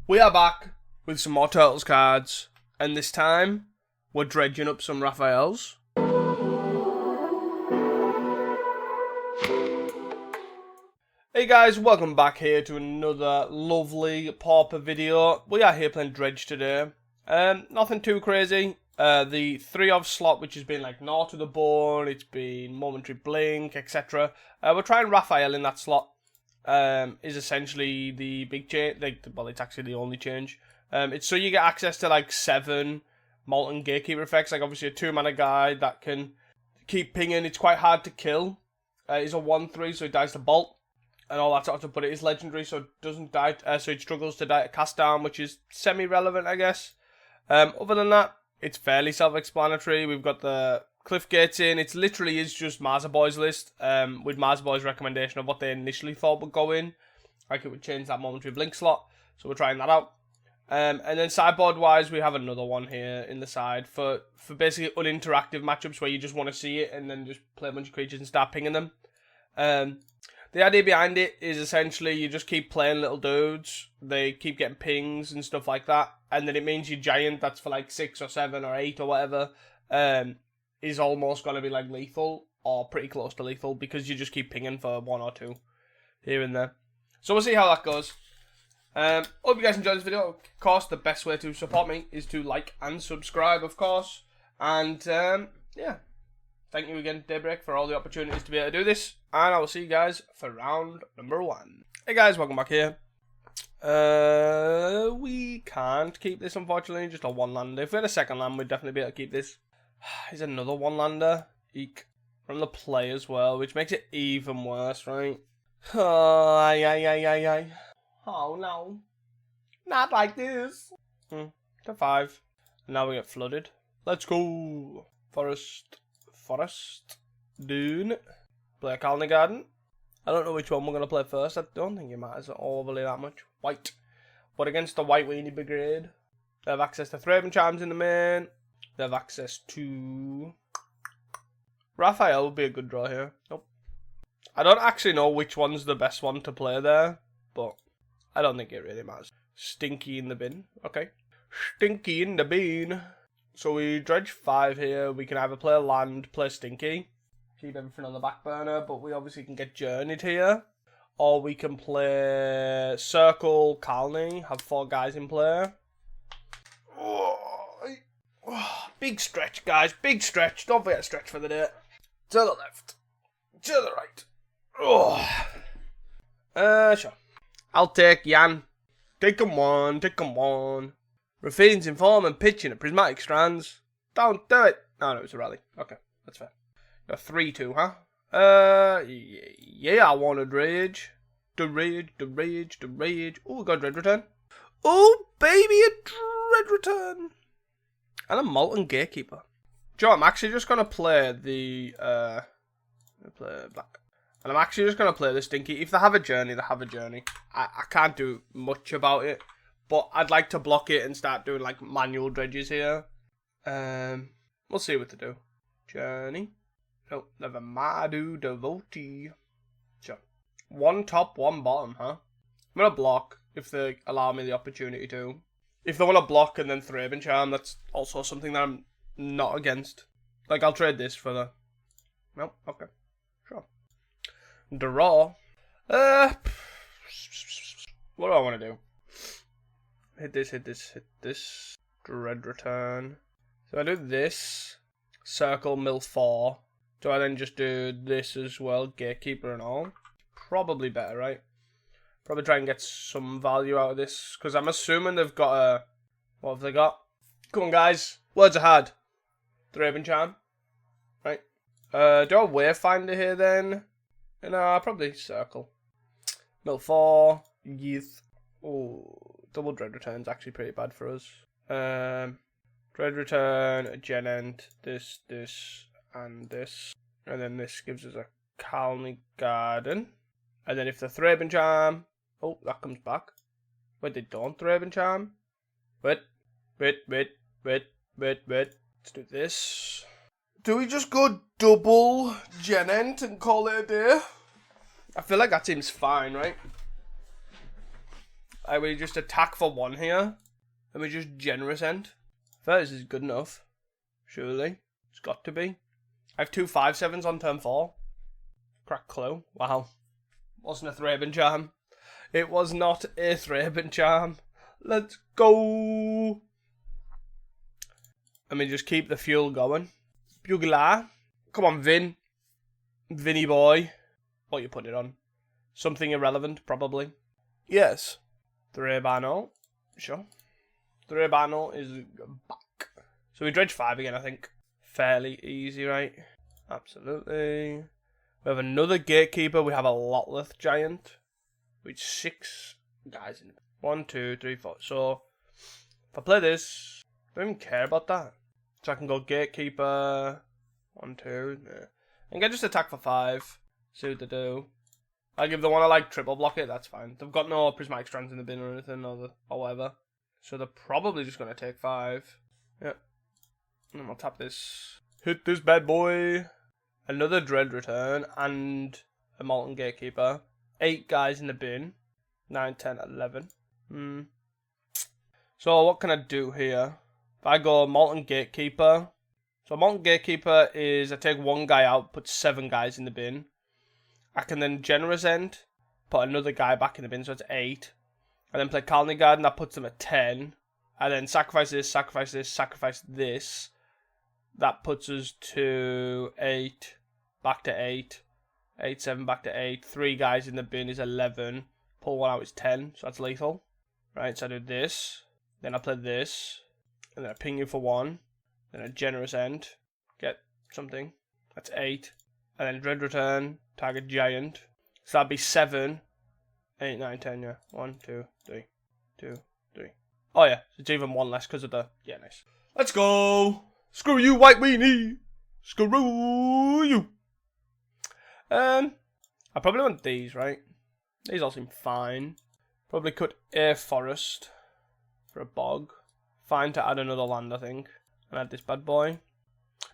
We are back with some more Turtles cards, and this time we're dredging up some Raphaels. Hey guys, welcome back here to another lovely Pauper video. We are here playing Dredge today. Nothing too crazy. The 3 of slot, which has been like Gnaw to the Bone, it's been Momentary Blink, etc. We're trying Raphael in that slot. Is essentially the big change. Well, it's actually the only change. It's so you get access to like 7 Molten Gatekeeper effects. Like obviously a 2-mana guy that can keep pinging. It's quite hard to kill. He's a 1/3, so he dies to Bolt and all that sort of stuff. But it is legendary, so it doesn't die. So it struggles to die to Cast Down, which is semi-relevant, I guess. Other than that, it's fairly self-explanatory. We've got the Cliff Gates in. It literally is just Marza Boy's list, with Marza Boy's recommendation of what they initially thought would go in. Like it would change that Momentary Blink slot, so we're trying that out. And then sideboard-wise, we have another one here in the side for basically uninteractive matchups where you just want to see it and then just play a bunch of creatures and start pinging them. The idea behind it is essentially you just keep playing little dudes, they keep getting pings and stuff like that, and then it means your giant that's for like 6 or 7 or 8 or whatever, is almost going to be like lethal or pretty close to lethal because you just keep pinging for 1 or 2 here and there. So we'll see how that goes. Hope you guys enjoyed this video. Of course, the best way to support me is to like and subscribe, of course. And yeah, thank you again, Daybreak, for all the opportunities to be able to do this. And I will see you guys for round number 1. Hey guys, welcome back here. We can't keep this, unfortunately, just a 1-lander. If we had a 2nd land, we'd definitely be able to keep this. Here's another 1-lander. Eek. From the play as well, which makes it even worse, right? Oh, aye. Oh no. Not like this. To 5. And now we get flooded. Let's go. Forest. Dune. Play a Colony Garden. I don't know which one we're going to play first. I don't think it matters overly that much. White. But against the White Weenie Brigade, they have access to Thraben Charms in the main. They have access to Raphael would be a good draw here. Nope. I don't actually know which one's the best one to play there, but I don't think it really matters. Stinky in the bin. Okay. Stinky in the bin. So we dredge 5 here. We can either play a land, play Stinky, keep everything on the back burner, but we obviously can get journeyed here. Or we can play Circle, Calning, have 4 guys in play. Big stretch, guys. Big stretch. Don't forget to stretch for the day. To the left. To the right. Sure. I'll take Jan. Take him one. Raffine's in form and pitching at Prismatic Strands. Don't do it. Oh, no, it was a rally. Okay, that's fair. You're 3-2, huh? Yeah, I want a Dredge. The rage. Oh, we got a Dread Return. Oh, baby, a Dread Return. And a Molten Gatekeeper. Joe, I'm actually just going to play the, play black. And I'm actually just going to play the Stinky. If they have a journey, they have a journey. I can't do much about it. But I'd like to block it and start doing, like, manual dredges here. We'll see what to do. Journey. Oh, never Madu Devotee. Sure. 1 top, 1 bottom, huh? I'm going to block if they allow me the opportunity to. If they want to block and then Thraben Charm, that's also something that I'm not against. Like, I'll trade this for the... No, okay. Sure. Draw. What do I want to do? Hit this. Dread Return. So I do this. Circle, mill 4. Do I then just do this as well? Gatekeeper and all? Probably better, right? Probably try and get some value out of this. Because I'm assuming they've got a... What have they got? Come on, guys. Words are hard. Thraben Charm. Right. Do a Wayfinder here then? No, probably Circle. Mill 4. Yeeth. Oh, double Dread Return's actually pretty bad for us. Dread Return, a Genent, this, and this. And then this gives us a Colony Garden. And then if the Thraben Charm... Oh, that comes back. Wait, they don't Thraben Charm? Wait. Let's do this. Do we just go double Genent and call it a day? I feel like that seems fine, right? Like, we just attack for 1 here. And we just generous end. This is good enough. Surely. It's got to be. I have 2 5/7s on turn 4. Crack clue. Wow. Wasn't a Thraben charm. It was not a Thraben charm. Let's go. And we just keep the fuel going. Bugler. Come on, Vin. Vinny boy. What you put it on? Something irrelevant, probably. Yes. Threbano. Sure. Threbano is back. So we dredge 5 again, I think. Fairly easy, right? Absolutely. We have another gatekeeper. We have a Lotleth giant. With 6 guys in it. 1, 2, 3, 4. So, if I play this, I don't even care about that. So I can go gatekeeper. 1, 2. Nah. I think I just attack for 5. See what they do. Like, if they want to, like, triple block it, that's fine. They've got no prismatic strands in the bin or anything, or whatever. So they're probably just going to take 5. Yep. And then I'll tap this. Hit this bad boy. Another Dread Return, and a Molten Gatekeeper. 8 guys in the bin. 9, 10, 11. So what can I do here? If I go Molten Gatekeeper. So Molten Gatekeeper is, I take 1 guy out, put 7 guys in the bin. I can then Generous End, put another guy back in the bin, so it's 8. And then play Colony Garden, that puts them at 10. And then sacrifice this, sacrifice this, sacrifice this. That puts us to 8, back to 8. 8, 7, back to 8. 3 guys in the bin is 11. Pull 1 out is 10, so that's lethal. Right, so I do this. Then I play this. And then I ping you for 1. Then a Generous End. Get something. That's 8. And then Dread Return. Target Giant. So that'd be 7. 8, 9, 10, yeah. 1, 2, 3. 2, 3. Oh yeah, it's even 1 less because of the... Yeah, nice. Let's go! Screw you, white weenie! Screw you! I probably want these, right? These all seem fine. Probably cut a forest for a bog. Fine to add another land, I think. And add this bad boy.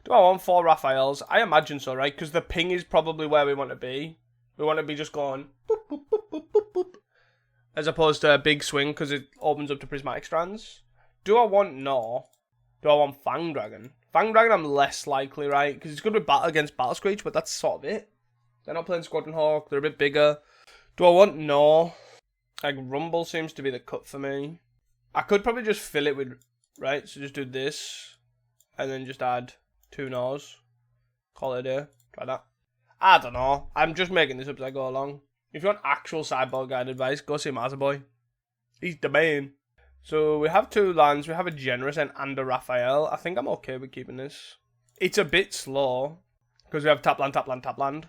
Do I want 4 Raphaels? I imagine so, right? Because the ping is probably where we want to be. We want to be just going boop, boop, boop, boop, boop, boop. As opposed to a big swing because it opens up to prismatic strands. Do I want no? Do I want Fang Dragon? Fang Dragon I'm less likely, right? Because it's good with battle against Battle Screech, but that's sort of it. They're not playing Squadron Hawk. They're a bit bigger. Do I want no? Like Rumble seems to be the cut for me. I could probably just fill it with, right? So just do this. And then just add 2 no's. Call it a day. Try that. I don't know. I'm just making this up as I go along. If you want actual sideboard guide advice, go see Mazerboy. He's the man. So we have 2 lands. We have a Generous and a Raphael. I think I'm okay with keeping this. It's a bit slow. Because we have tap land, tap land, tap land.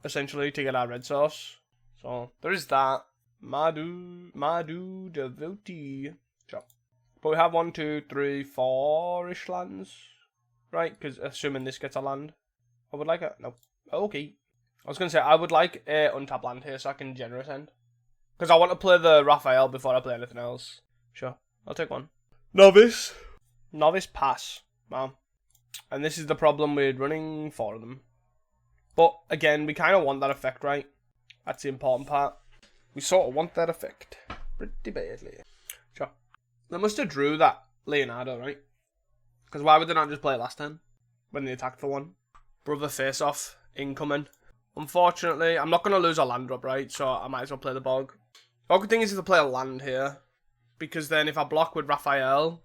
Essentially, to get our red source. So, there is that. Madu Devotee. Sure. But we have 1, 2, 3, 4-ish lands. Right? Because assuming this gets a land. I would like it. No. Okay. I was going to say, I would like a untap land here so I can Generous End. Because I want to play the Raphael before I play anything else. Sure. I'll take 1. Novice. Novice pass. Wow. And this is the problem with running 4 of them. But, again, we kind of want that effect, right? That's the important part. We sort of want that effect. Pretty badly. Sure. They must have drew that Leonardo, right? Because why would they not just play it last turn? When they attacked for 1. Brother face-off. Incoming. Unfortunately, I'm not going to lose a land drop, right? So I might as well play the bog. The awkward thing is if I play a land here. Because then if I block with Raphael...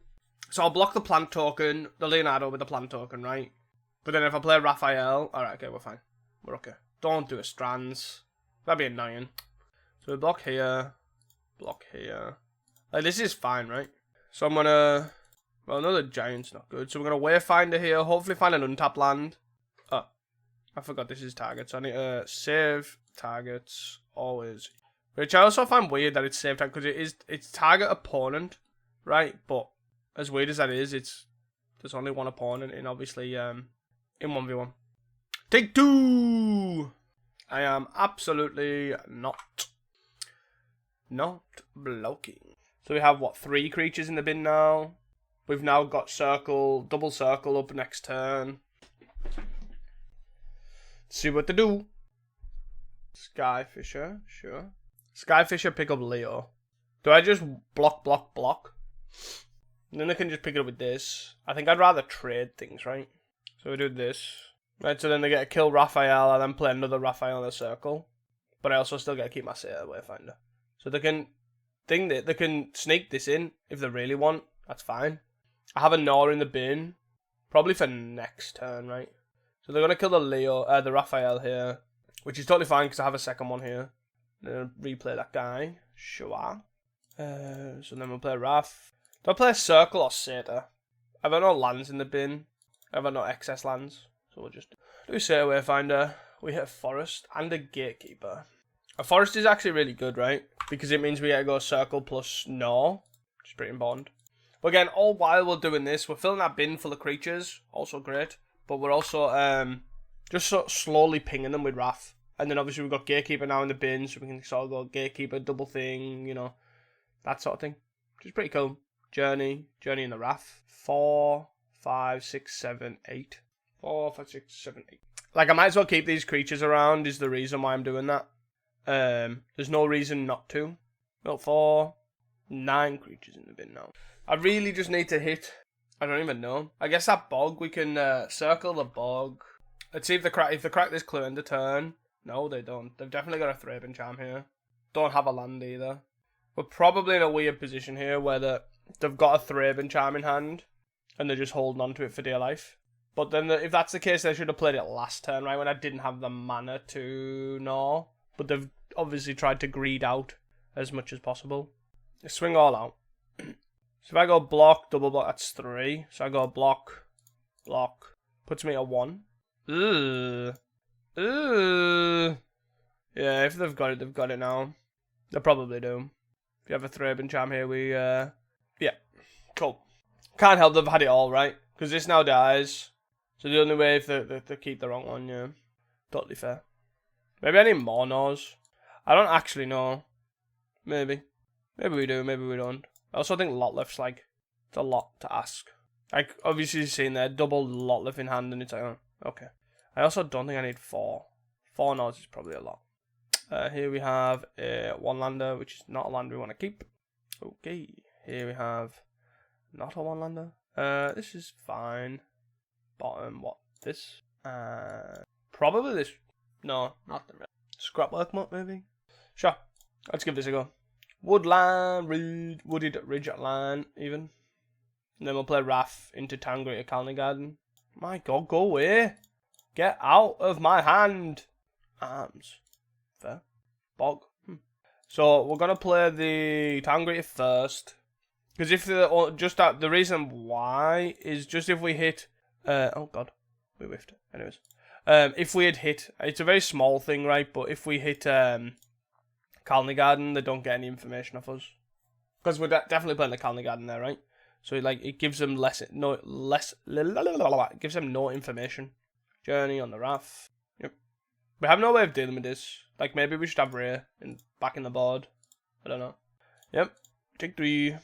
So I'll block the plant token, the Leonardo with the plant token, right? But then if I play Raphael... Alright, okay, we're fine. We're okay. Don't do a strands. That'd be annoying. So we block here. Block here. Like, this is fine, right? So I'm going to... Well, another giant's not good. So we're going to Wayfinder here. Hopefully find an untapped land. Oh. I forgot this is targets. So I need to save targets. Always. Which I also find weird that it's save target. Because it's target opponent. Right? But as weird as that is, there's only one opponent in obviously in 1v1. Take 2! I am absolutely not blocking. So we have, what, 3 creatures in the bin now? We've now got circle, double circle up next turn. See what to do. Skyfisher, sure. Skyfisher pick up Leo. Do I just block? And then I can just pick it up with this. I think I'd rather trade things, right? So we do this. Right, so then they get to kill Raphael and then play another Raphael in a circle. But I also still get to keep my Wayfinder. So they can they can sneak this in if they really want. That's fine. I have a Gnaw in the bin. Probably for next turn, right? So they're going to kill the Raphael here. Which is totally fine because I have a second one here. Then replay that guy. Sure. So then we'll play Raph. Do I play Circle or Satyr? I've got no lands in the bin. I've got no excess lands. So we'll just do Satyr Wayfinder. We hit a Forest and a Gatekeeper. A Forest is actually really good, right? Because it means we get to go Circle plus Gnaw. Which is pretty important. But again, all while we're doing this, we're filling that bin full of creatures. Also great. But we're also just sort of slowly pinging them with Raph. And then obviously we've got Gatekeeper now in the bin. So we can sort of go Gatekeeper, double thing, you know. That sort of thing. Which is pretty cool. Journey in the Raph. 4, 5, 6, 7, 8. 4, 5, 6, 7, 8. Like, I might as well keep these creatures around is the reason why I'm doing that. There's no reason not to. Got 4, 9 creatures in the bin now. I really just need to hit... I don't even know. I guess that bog, we can circle the bog. Let's see if they crack this clue in the turn. No, they don't. They've definitely got a Thraben Charm here. Don't have a land either. We're probably in a weird position here where they've got a Thraben Charm in hand and they're just holding on to it for dear life. But then if that's the case, they should have played it last turn, right, when I didn't have the mana to gnaw. But they've obviously tried to greed out as much as possible. They swing all out. So if I go block, double block, that's 3. So I go block, puts me at 1. Ugh. Yeah, if they've got it now. They probably do. If you have a Thraben Charm here, yeah, cool. Can't help they've had it all, right? Because this now dies. So the only way if they keep the wrong one, yeah. Totally fair. Maybe I need more Gnaws. I don't actually know. Maybe. Maybe we do, maybe we don't. I also think Lotlif's like, it's a lot to ask. Like, obviously you've seen there, double Lotlif in hand and it's like, oh, okay. I also don't think I need 4. 4 Gnaws is probably a lot. Here we have a 1-lander, which is not a land we want to keep. Okay, here we have not a 1-lander. This is fine. Bottom, what? This? Probably this. No, not the Scrapwork Mutt, maybe? Sure, let's give this a go. Woodland, Wooded Ridgeland, even. And then we'll play Raph into Tangri Colony Garden. My god, go away. Get out of my hand. Arms. Fair. Bog. So we're gonna play the Tangri first. Because if the reason why is just if we hit oh god. We whiffed it. Anyways. If we had hit, it's a very small thing, right? But if we hit Colony Garden, they don't get any information off us. Because we're definitely playing the Colony Garden there, right? So like it gives them it gives them no information. Journey on the Raph. Yep. We have no way of dealing with this. Like maybe we should have Ray back in the board. I don't know. Yep. Take 3. So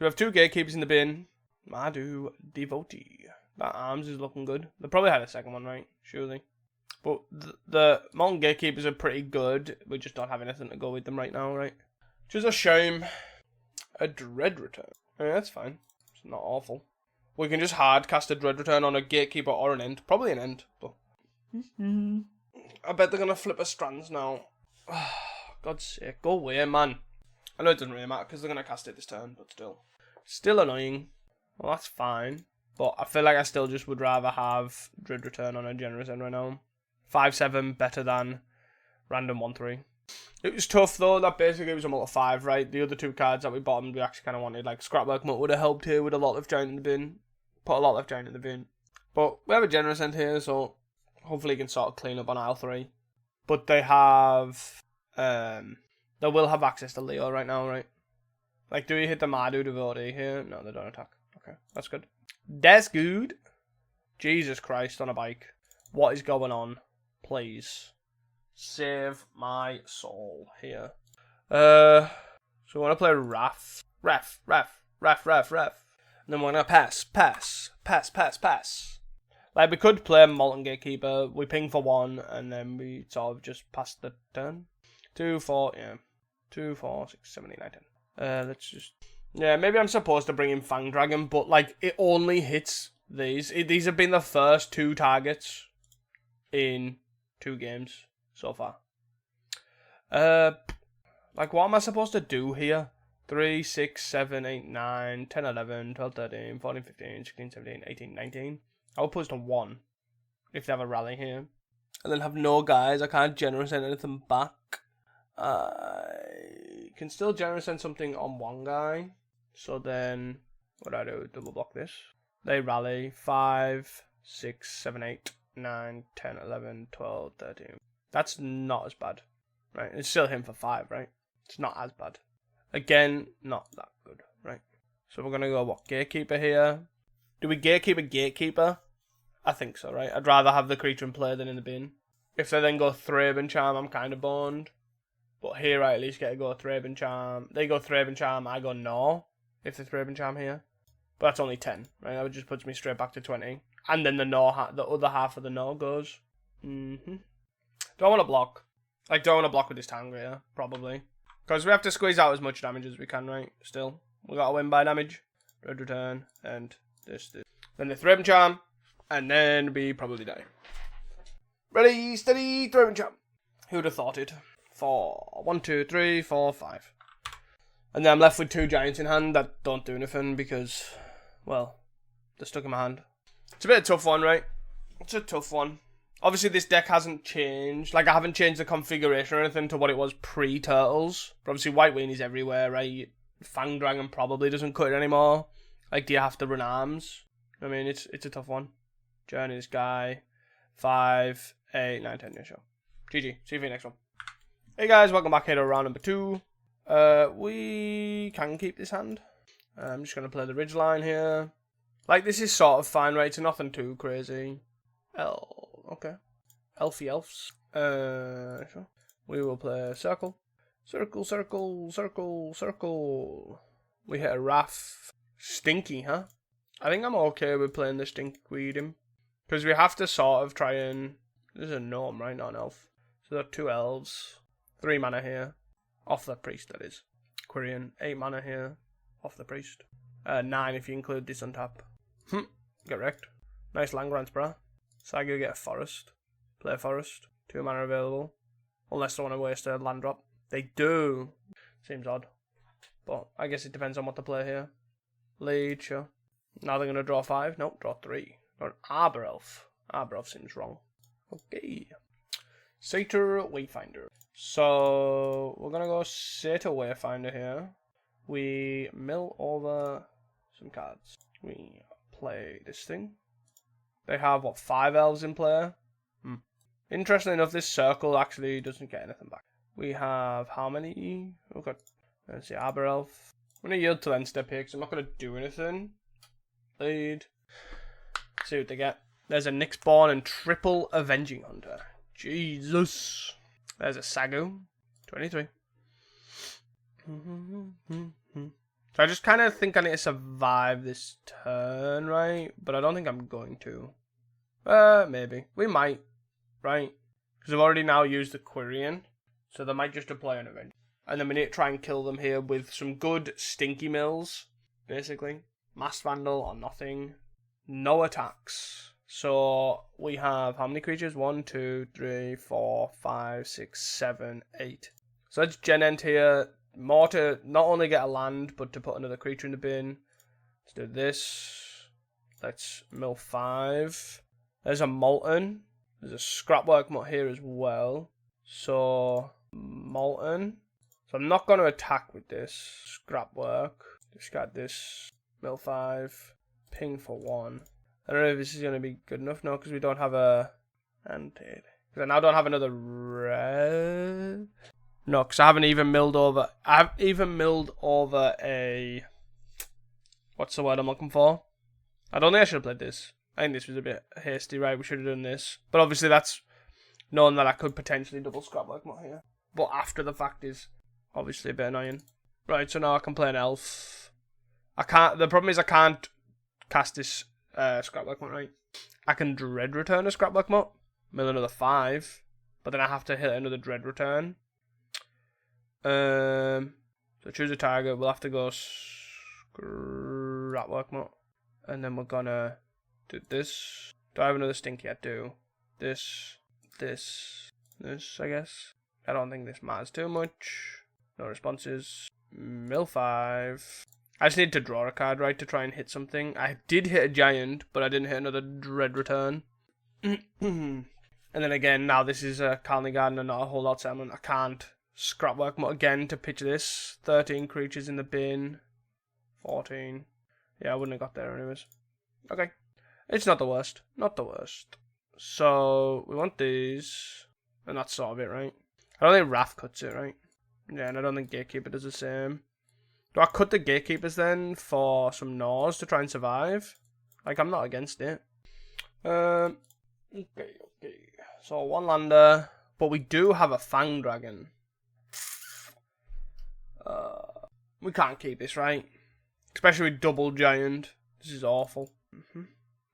we have 2 Gatekeepers in the bin. Madu Devotee. That arms is looking good. They probably had a second one, right? Surely. But the Mountain Gatekeepers are pretty good. We just don't have anything to go with them right now, right? Which is a shame. A Dread Return. I mean, that's fine. It's not awful. We can just hard cast a Dread Return on a Gatekeeper or an End. Probably an End, but... I bet they're going to flip a Strands now. God's sake. Go away, man. I know it doesn't really matter because they're going to cast it this turn, but still. Still annoying. Well, that's fine. But I feel like I still just would rather have Dread Return on a Generous End right now. 5-7 better than random 1-3. It was tough though, that basically was a multi 5, right? The other 2 cards that we bottomed we actually kind of wanted, like Scrapwork Mutt would have helped here with a lot of Giant in the bin. Put a lot of Giant in the bin. But we have a Generous End here, so hopefully you can sort of clean up on aisle 3. But they have, they will have access to Leo right now, right? Like, do we hit the Madu Devotee here? No, they don't attack. Okay, that's good. That's good. Jesus Christ on a bike. What is going on? Please. Save my soul here. So we want to play Raph. Raph. And then we're going to pass. Like, we could play Molten Gatekeeper. We ping for 1, and then we sort of just pass the turn. 2, 4, yeah. 2, 4, 6, 7, 8, 9, 10. Let's just... Yeah, maybe I'm supposed to bring in Fang Dragon, but, like, it only hits these. These have been the first 2 targets in 2 games so far. Like, what am I supposed to do here? 3, 6, 7, 8, 9, 10, 11, 12, 13, 14, 15, 16, 17, 18, 19. I would put to 1 if they have a rally here. And then have no guys. I can't generate anything back. I can still generate something on 1 guy. So then, what do I do? Double block this. They rally 5, 6, 7, 8, 9, 10, 11, 12, 13. That's not as bad. Right? It's still him for 5, right? It's not as bad. Again, not that good, right? So we're going to go, what, Gatekeeper here? Do we Gatekeeper? I think so, right? I'd rather have the creature in play than in the bin. If they then go Thraben Charm, I'm kind of boned. But here I at least get to go Thraben Charm. They go Thraben Charm, I go no. If they Thraben Charm here. But that's only 10, right? That just puts me straight back to 20. And then the no, the other half of the no goes. Do I want to block? Like, do I want to block with this Tangria? Probably. Because we have to squeeze out as much damage as we can, right? Still. We got to win by damage. Red Return. And this. Then the Thraben Charm. And then we probably die. Ready, steady, Thraben Charm. Who'd have thought it? 4. 1, 2, 3, 4, 5. And then I'm left with 2 giants in hand that don't do anything because, well, they're stuck in my hand. It's a bit of a tough one, right? It's a tough one. Obviously, this deck hasn't changed. Like, I haven't changed the configuration or anything to what it was pre-Turtles. But obviously, White Weenies everywhere, right? Fang Dragon probably doesn't cut it anymore. Like, do you have to run arms? I mean, it's a tough one. Journey this guy. 5, 8, 9, 10. Yeah, sure. GG. See you for the next one. Hey, guys. Welcome back here to round number 2. We can keep this hand. I'm just going to play the Ridgeline here. Like, this is sort of fine, right? It's nothing too crazy. Okay. Elfie Elves. Sure. We will play Circle. Circle, circle, circle, circle. We hit a Raph. Stinky, huh? I think I'm okay with playing the Stinkweed. Because we have to sort of try and... This is a gnome, right? Not an elf. So there are 2 elves. 3 mana here. Off the priest, that is. Quirion. 8 mana here. Off the priest. 9 if you include this on top. Get wrecked. Nice land grants, bruh. Saga get a forest. Play a forest. 2 mana available. Unless they want to waste a land drop. They do. Seems odd. But I guess it depends on what to play here. Lead, sure. Now they're going to draw 5. Nope, draw 3. Or an Arbor Elf. Arbor Elf seems wrong. Okay. Satyr Wayfinder. So we're going to go Satyr Wayfinder here. We mill over some cards. We play this thing. They have, what, 5 elves in play? Interestingly enough, this circle actually doesn't get anything back. We have how many? Okay. Let's see, Arbor Elf. I'm going to yield to end step here because I'm not going to do anything. Lead. See what they get. There's a Nyxborn and triple Avenging Hunter. Jesus. There's a Sagu. 23. So I just kind of think I need to survive this turn, right? But I don't think I'm going to. Maybe. We might, right? Because I've already now used the Quirion. So they might just deploy an Avenger. And then we need to try and kill them here with some good stinky mills, basically. Mass Vandal or nothing. No attacks. So we have how many creatures? 1, 2, 3, 4, 5, 6, 7, 8. So let's Gen Ent here. More to not only get a land, but to put another creature in the bin. Let's do this. Let's mill 5. There's a Molten. There's a Scrapwork Mutt here as well. So, Molten. So I'm not going to attack with this. Scrapwork. Discard this. Mill 5. Ping for 1. I don't know if this is going to be good enough. No, because we don't have a... Because I now don't have another red... No, because I haven't even milled over... I haven't even milled over a... What's the word I'm looking for? I don't think I should have played this. I think this was a bit hasty, right? We should have done this. But obviously that's knowing that I could potentially double Scrapwork Mutt here. But after the fact is obviously a bit annoying. Right, so now I can play an elf. I can't... The problem is I can't cast this Scrapwork Mutt, right? I can Dread Return a Scrapwork Mutt. Mill another 5. But then I have to hit another Dread Return. So So choose a target. We'll have to go scrapwork mode. And then we're gonna do this. Do I have another stinky? I do. This, I guess. I don't think this matters too much. No responses. Mill 5. I just need to draw a card, right, to try and hit something. I did hit a giant, but I didn't hit another dread return. And then again, now this is a Colony Garden and not a holdout settlement. I can't scrapwork mode again to pitch this. 13 creatures in the bin. 14. Yeah, I wouldn't have got there anyways. Okay. It's not the worst. Not the worst. So, we want these. And that's sort of it, right? I don't think Raph cuts it, right? Yeah, and I don't think Gatekeeper does the same. Do I cut the Gatekeepers then for some Gnaws to try and survive? Like, I'm not against it. Okay. So, one lander. But we do have a Fang Dragon. We can't keep this, right? Especially with double giant. This is awful.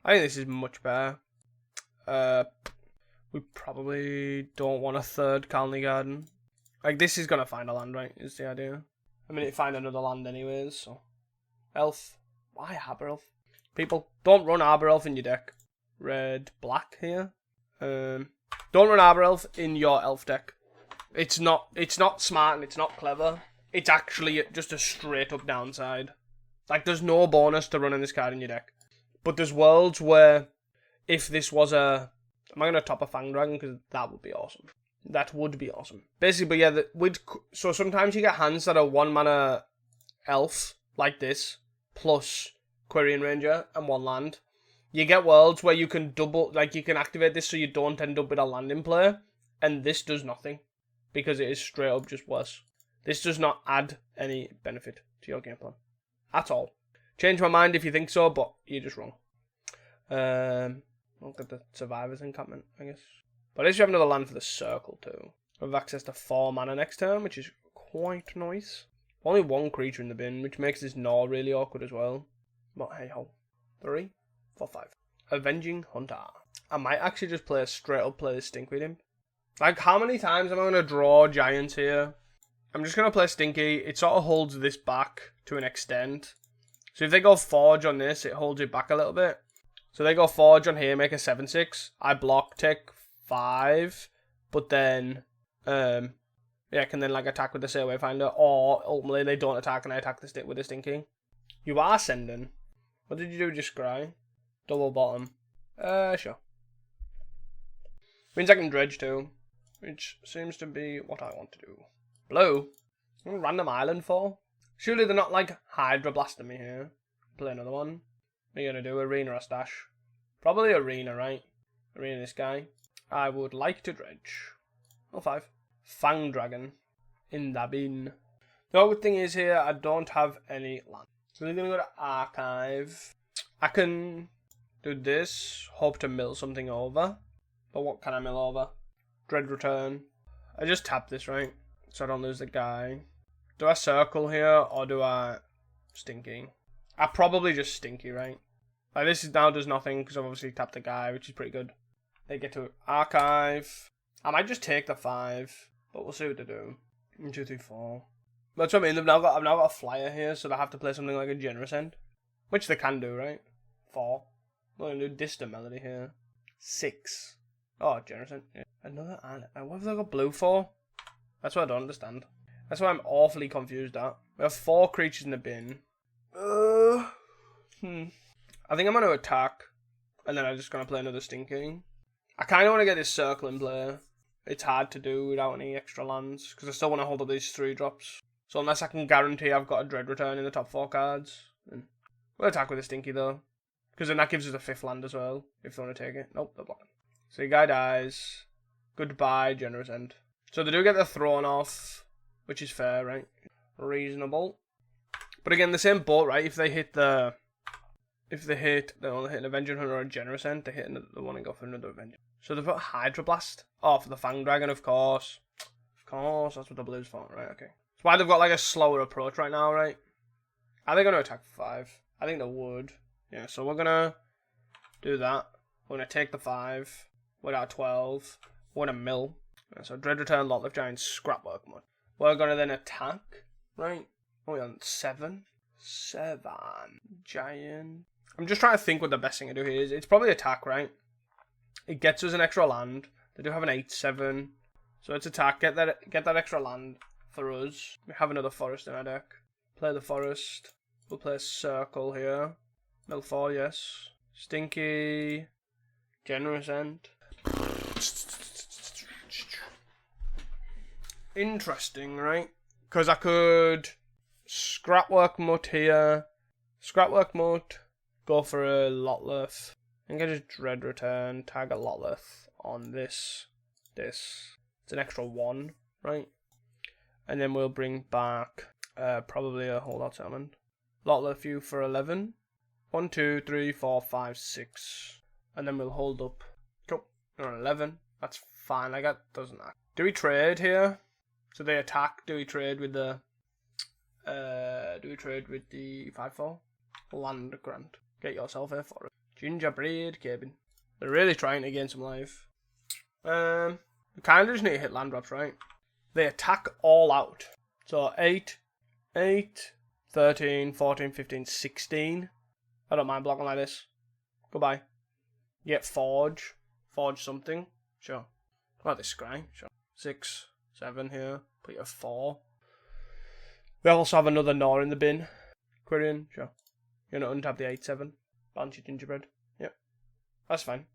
I think this is much better. We probably don't want a third Colony Garden. Like, this is going to find a land, right? Is the idea. I mean, it find another land anyways, so. Elf. Why Arbor Elf? People, don't run Arbor Elf in your deck. Red, black here. Don't run Arbor Elf in your elf deck. It's not smart and it's not clever. It's actually just a straight up downside. Like, there's no bonus to running this card in your deck. But there's worlds where, if this was a... Am I going to top a Fang Dragon? Because that would be awesome. That would be awesome. Basically, yeah, so sometimes you get hands that are 1 mana elf, like this, plus Quirion Ranger and 1 land. You get worlds where you can double, like, you can activate this so you don't end up with a land in play, and this does nothing. Because it is straight up just worse. This does not add any benefit to your game plan. At all. Change my mind if you think so, but you're just wrong. Look at the Survivor's encampment, I guess. But at least you have another land for the circle too. We have access to 4 mana next turn, which is quite nice. Only 1 creature in the bin, which makes this Gnaw really awkward as well. But hey ho. 3, 4, 5. Avenging Hunter. I might actually just straight up play this Stinkweed Imp. Like, how many times am I going to draw giants here? I'm just going to play Stinky. It sort of holds this back to an extent. So if they go Forge on this, it holds it back a little bit. So they go Forge on here, make a 7/6. I block, take 5. But then, yeah, can then like attack with the Sail Wayfinder. Or ultimately they don't attack and I attack with the Stinky. You are sending. What did you do? Just scry? Double bottom. Sure. Means I can dredge too. Which seems to be what I want to do. Blue? What a random island for? Surely they're not like Hydra blasting me here. Play another one. What are you going to do? Arena or Stash? Probably Arena, right? Arena this guy. I would like to dredge. 5. Fang Dragon. In the bin. The good thing is here, I don't have any land. So we're going to go to Archive. I can do this. Hope to mill something over. But what can I mill over? Dread Return. I just tap this, right? So I don't lose the guy. Do I circle here or do I Stinky? I probably just Stinky, right? Like this now does nothing because I've obviously tapped the guy, which is pretty good. They get to Archive. I might just take the 5, but we'll see what they do. 1, 2, 3, 4. That's what I mean. I've now got a flyer here, so they have to play something like a Generous End, which they can do, right? 4. We're gonna do Distant Melody here. 6. Oh, Generous End. Yeah. Another island. What have they got blue for? That's what I don't understand. That's why I'm awfully confused at. We have 4 creatures in the bin. I think I'm going to attack. And then I'm just going to play another Stinky. I kind of want to get this circle in play. It's hard to do without any extra lands. Because I still want to hold up these 3 drops. So unless I can guarantee I've got a Dread Return in the top 4 cards. Then we'll attack with a Stinky though. Because then that gives us a 5th land as well. If they want to take it. Nope, they're blocking. So your guy dies. Goodbye, Generous End. So they do get the thrown off, which is fair, right? Reasonable. But again, the same boat, right? If they hit an Avenging Hunter or a Generous End, they hit the one and go for another Avenger. So they've got Hydra Blast. Oh, for the Fang Dragon, of course. Of course, that's what the blue's for, right? Okay. That's why they've got like a slower approach right now, right? Are they going to attack for 5? I think they would. Yeah, so we're going to do that. We're going to take the 5. We're at 12. We're going to mill. So Dread Return, Lot Lift Giant, Scrapwork mode. We're going to then attack, right? What are we on? 7? 7. Giant. I'm just trying to think what the best thing to do here is. It's probably attack, right? It gets us an extra land. They do have an 8-7. So it's attack. Get that extra land for us. We have another forest in our deck. Play the forest. We'll play a circle here. Mill 4, yes. Stinky. Generous end. Interesting, right? Because I could scrapwork mutt here. Scrapwork mutt. Go for a Lotleth. And get a Dread Return. Tag a Lotleth on this. It's an extra 1, right? And then we'll bring back probably a Holdout Settlement. Lotleth you for 11. 1, 2, 3, 4, 5, 6. And then we'll hold up. Cool. We're on 11. That's fine. Like that doesn't act. Do we trade here? So they attack. Do we trade with the 5-4? Land grant. Get yourself a forest. Gingerbread cabin. They're really trying to gain some life. We kind of just need to hit land drops, right? They attack all out. So 8, 13, 14, 15, 16. I don't mind blocking like this. Goodbye. You get Forge. Forge something. Sure. Like this scry. Sure. 6, 7 here. Put your 4. We also have another Gnaw in the bin. Quirion. Sure. You're going to untap the 8-7. Bounce your gingerbread. Yep. That's fine.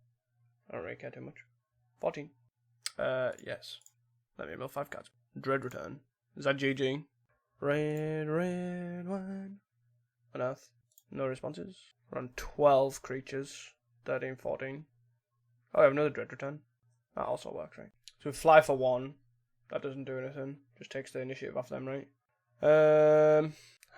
I don't really care too much. 14. Yes. Let me mill 5 cards. Dread Return. Is that GG? Red wine. Unearth. No responses. We're on 12 creatures. 13, 14. Oh, we have another Dread Return. That also works, right? So we fly for 1. That doesn't do anything. Just takes the initiative off them, right?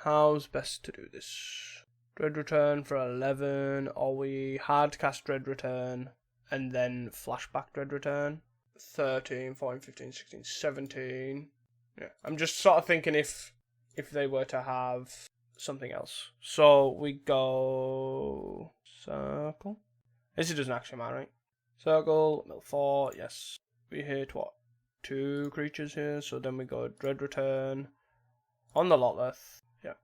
How's best to do this? Dread Return for 11. Or we hard cast Dread Return and then flashback Dread Return. 13, 14, 15, 16, 17. Yeah, I'm just sort of thinking if they were to have something else. So we go circle. This doesn't actually matter, right? Circle, mill 4, yes. We hit what? 2 creatures here, so then we go Dread Return on the Lotleth. Yeah.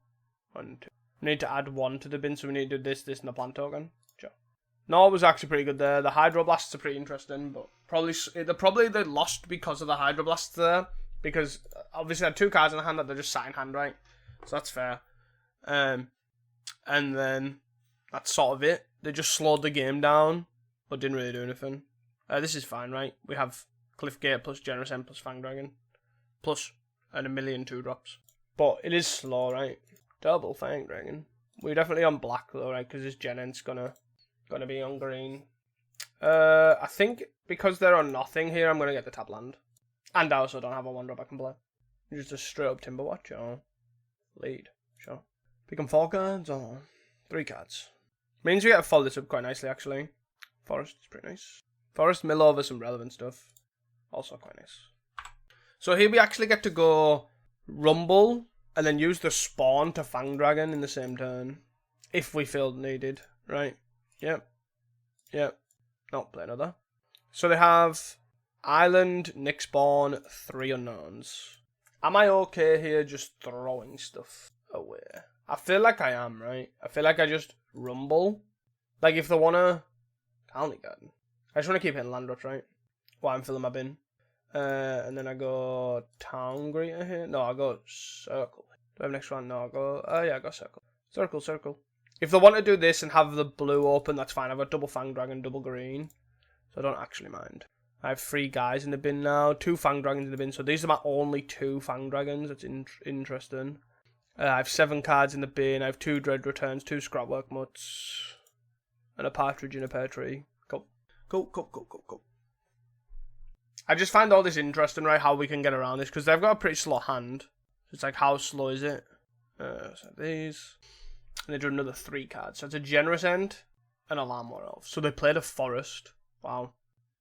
1, 2. We need to add 1 to the bin, so we need to do this, and the plant token. Sure. No, it was actually pretty good there. The Hydroblasts are pretty interesting, but probably they lost because of the Hydroblasts there. Because obviously they had 2 cards in the hand that they just sat in hand, right? So that's fair. And then that's sort of it. They just slowed the game down, but didn't really do anything. This is fine, right? We have Cliffgate plus Generous End plus Fang Dragon. Plus and a million 2-drops. But it is slow, right? Double Fang Dragon. We're definitely on black though, right? Because this Gen End's gonna be on green. I think because they're on nothing here, I'm gonna get the tap land. And I also don't have a 1-drop I can play. Just a straight up Timberwatch or lead. Sure. Pick 'em 4 cards or 3 cards. Means we get to follow this up quite nicely actually. Forest is pretty nice. Forest mill over some relevant stuff. Also quite nice. So here we actually get to go Rumble and then use the spawn to Fang Dragon in the same turn. If we feel needed. Right? Yep. No, play another. So they have Island, Nick Spawn, 3 unknowns. Am I okay here just throwing stuff away? I feel like I am, right? I feel like I just Rumble. Like if they wanna County Garden. I just wanna keep hitting land drops, right? While I'm filling my bin. And then I go Town Greeter here. No, I go Circle. Do I have next one? No, I go I go Circle. Circle. If they want to do this and have the blue open, that's fine. I've got double Fang Dragon, double green. So I don't actually mind. I have 3 guys in the bin now. 2 Fang Dragons in the bin. So these are my only 2 Fang Dragons. That's interesting. I have 7 cards in the bin. I have 2 Dread Returns, 2 Scrapwork Mutts, and a Partridge in a Pear Tree. Cool. I just find all this interesting, right? How we can get around this. Because they've got a pretty slow hand. So it's like, how slow is it? So these. And they drew another 3 cards. So it's a Generous End and a Alarmwar Elf. So they played a Forest. Wow.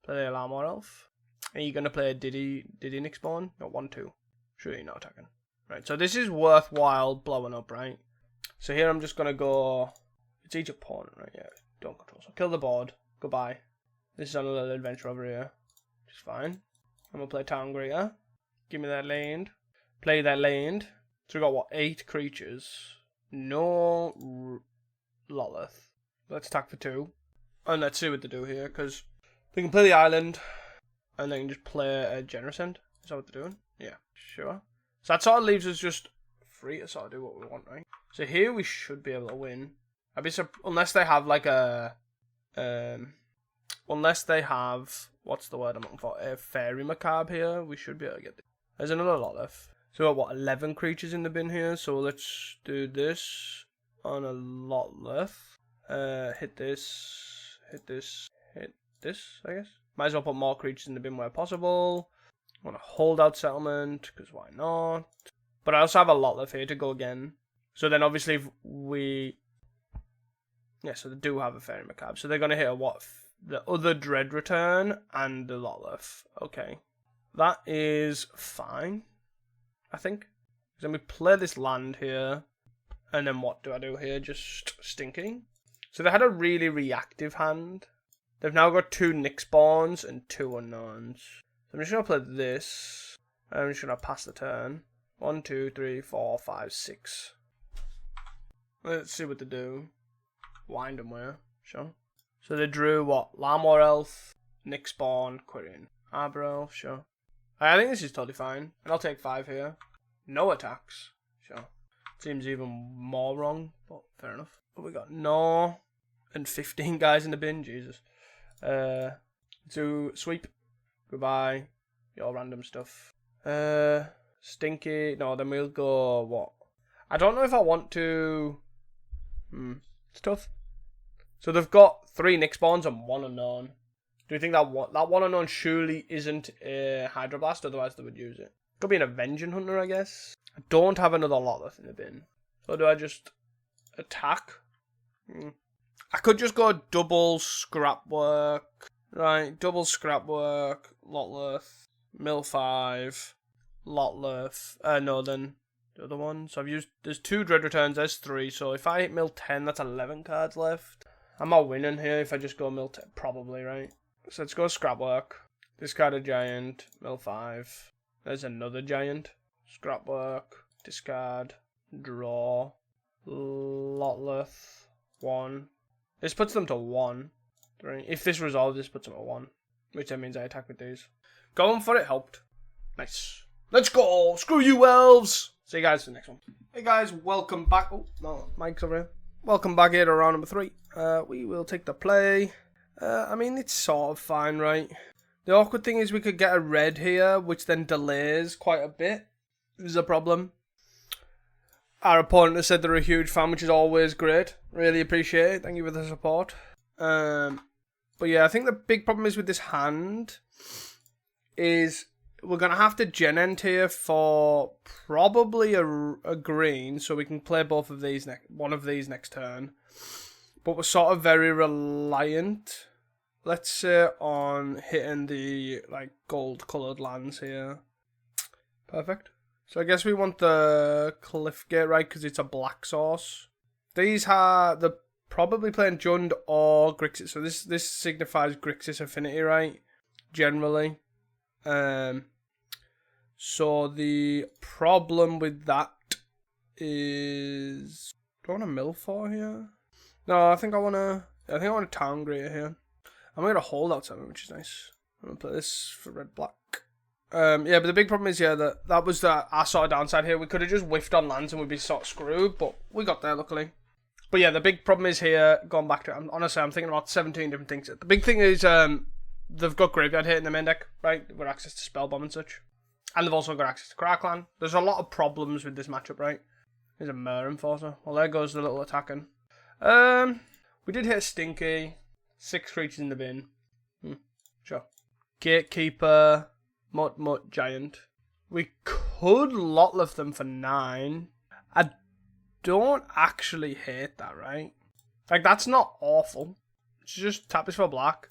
Play the Alarmwar Elf. Are you going to play a Diddy Nick Spawn? No, 1-2. Sure, you're not attacking. Right, so this is worthwhile blowing up, right? So here I'm just going to go... It's each opponent, right? Yeah, don't control. So kill the board. Goodbye. This is on a little adventure over here. Which is fine. I'm going to play Town Greeter. Give me that land. Play that land. So we got what, 8 creatures. No Lotleth. Let's attack for 2. And let's see what they do here, because they can play the island, and they can just play a generous end. Is that what they're doing? Yeah, sure. So that sort of leaves us just free to sort of do what we want, right? So here we should be able to win. I'd be unless they have like a, unless they have, what's the word I'm looking for? A fairy macabre here. We should be able to get this. There's another Lotleth. So we got what, 11 creatures in the bin here. So let's do this on a Lotleth. Hit this, hit this, hit this, I guess. Might as well put more creatures in the bin where possible. I want to hold out settlement, because why not? But I also have a Lotleth here to go again. So then obviously if we... Yeah, so they do have a fairy macabre. So they're going to hit a what? The other dread return and the Lotleth. Okay. That is fine, I think. Then we play this land here. And then what do I do here? Just stinking. So they had a really reactive hand. They've now got 2 Nyx Spawns and 2 Unknowns. So I'm just going to play this. I'm just going to pass the turn. 1, 2, 3, 4, 5, 6. Let's see what they do. Wind them where? Sure. So they drew what? Lamor Elf, Nyx Spawn, Quirion. Arbor Elf, sure. I think this is totally fine. And I'll take 5 here. No attacks. Sure. Seems even more wrong, but fair enough. But we got no and 15 guys in the bin. Jesus. To sweep. Goodbye. Your random stuff. Stinky. No, then we'll go what? I don't know if I want to. It's tough. So they've got 3 Nyx Spawns and 1 Unknown. Do you think that one Unknown surely isn't a Hydroblast? Otherwise they would use it. Could be an Avenging Hunter, I guess. I don't have another Lotleth in the bin. So do I just attack? I could just go double Scrapwork. Right, double Scrapwork, Lotleth, Mill 5, Lotleth. No, then the other one. So I've used, there's 2 Dread Returns, there's 3. So if I hit Mill 10, that's 11 cards left. I'm not winning here if I just go Mill 10, probably, right? So let's go Scrapwork. Discard a Giant, Mill 5. There's another Giant. Scrapwork, discard, draw, Lotleth, 1. This puts them to 1. 3. If this resolves, this puts them at 1. Which then means I attack with these. Going for it helped. Nice. Let's go! Screw you, elves! See you guys for the next one. Hey guys, welcome back. Oh, no, Mike's over here. Welcome back here to round number 3. We will take the play. I mean, it's sort of fine, right? The awkward thing is we could get a red here, which then delays quite a bit. Is a problem. Our opponent has said they're a huge fan, which is always great. Really appreciate it. Thank you for the support. But yeah, I think the big problem is with this hand is we're going to have to gen end here for probably a green, so we can play both of these one of these next turn. But we're sort of very reliant, let's say, on hitting the like gold coloured lands here. Perfect. So I guess we want the Cliffgate, right, because it's a black source. These are the probably playing Jund or Grixis. So this signifies Grixis Affinity, right? Generally. So the problem with that is, do I want a Mill 4 here? No, I think I want a Town Greater here. I'm going to hold out something, which is nice. I'm going to play this for red black. Yeah, but the big problem is, yeah, that was our sort of downside here. We could have just whiffed on lands and we'd be sort of screwed, but we got there, luckily. But yeah, the big problem is here, going back to it, honestly, I'm thinking about 17 different things. The big thing is, they've got Graveyard here in the main deck, right? With access to Spellbomb and such. And they've also got access to Crackland. There's a lot of problems with this matchup, right? There's a Mer Enforcer. Well, there goes the little attacking. We did hit a Stinky. 6 creatures in the bin. Sure. Gatekeeper. Mutt, Giant. We could Lotleth them for 9. I don't actually hate that, right? Like, that's not awful. It's just tap this for black.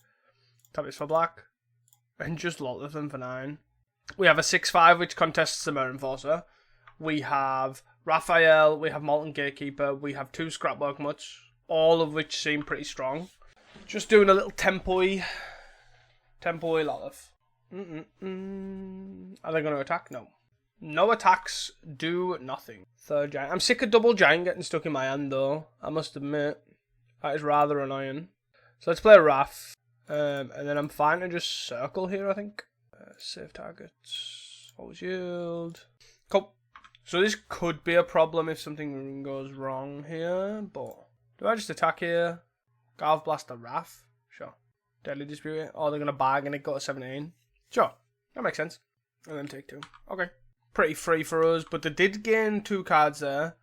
Tap this for black. And just Lotleth them for 9. We have a 6/5 which contests the Mer Enforcer. We have Raphael. We have Molten Gatekeeper. We have 2 Scrapwork Mutts. All of which seem pretty strong. Just doing a little tempo-y Lotleth. Are they going to attack? No. No attacks, do nothing. Third giant. I'm sick of double giant getting stuck in my hand though, I must admit. That is rather annoying. So let's play Raph. And then I'm fine to just circle here, I think. Save targets. Always yield. Cool. So this could be a problem if something goes wrong here, but... Do I just attack here? Garv Blast the Raph? Sure. Deadly Dispute. Oh, they're going to bargain it, go to 17. Sure. That makes sense. And then take 2. Okay. Pretty free for us, but they did gain 2 cards there.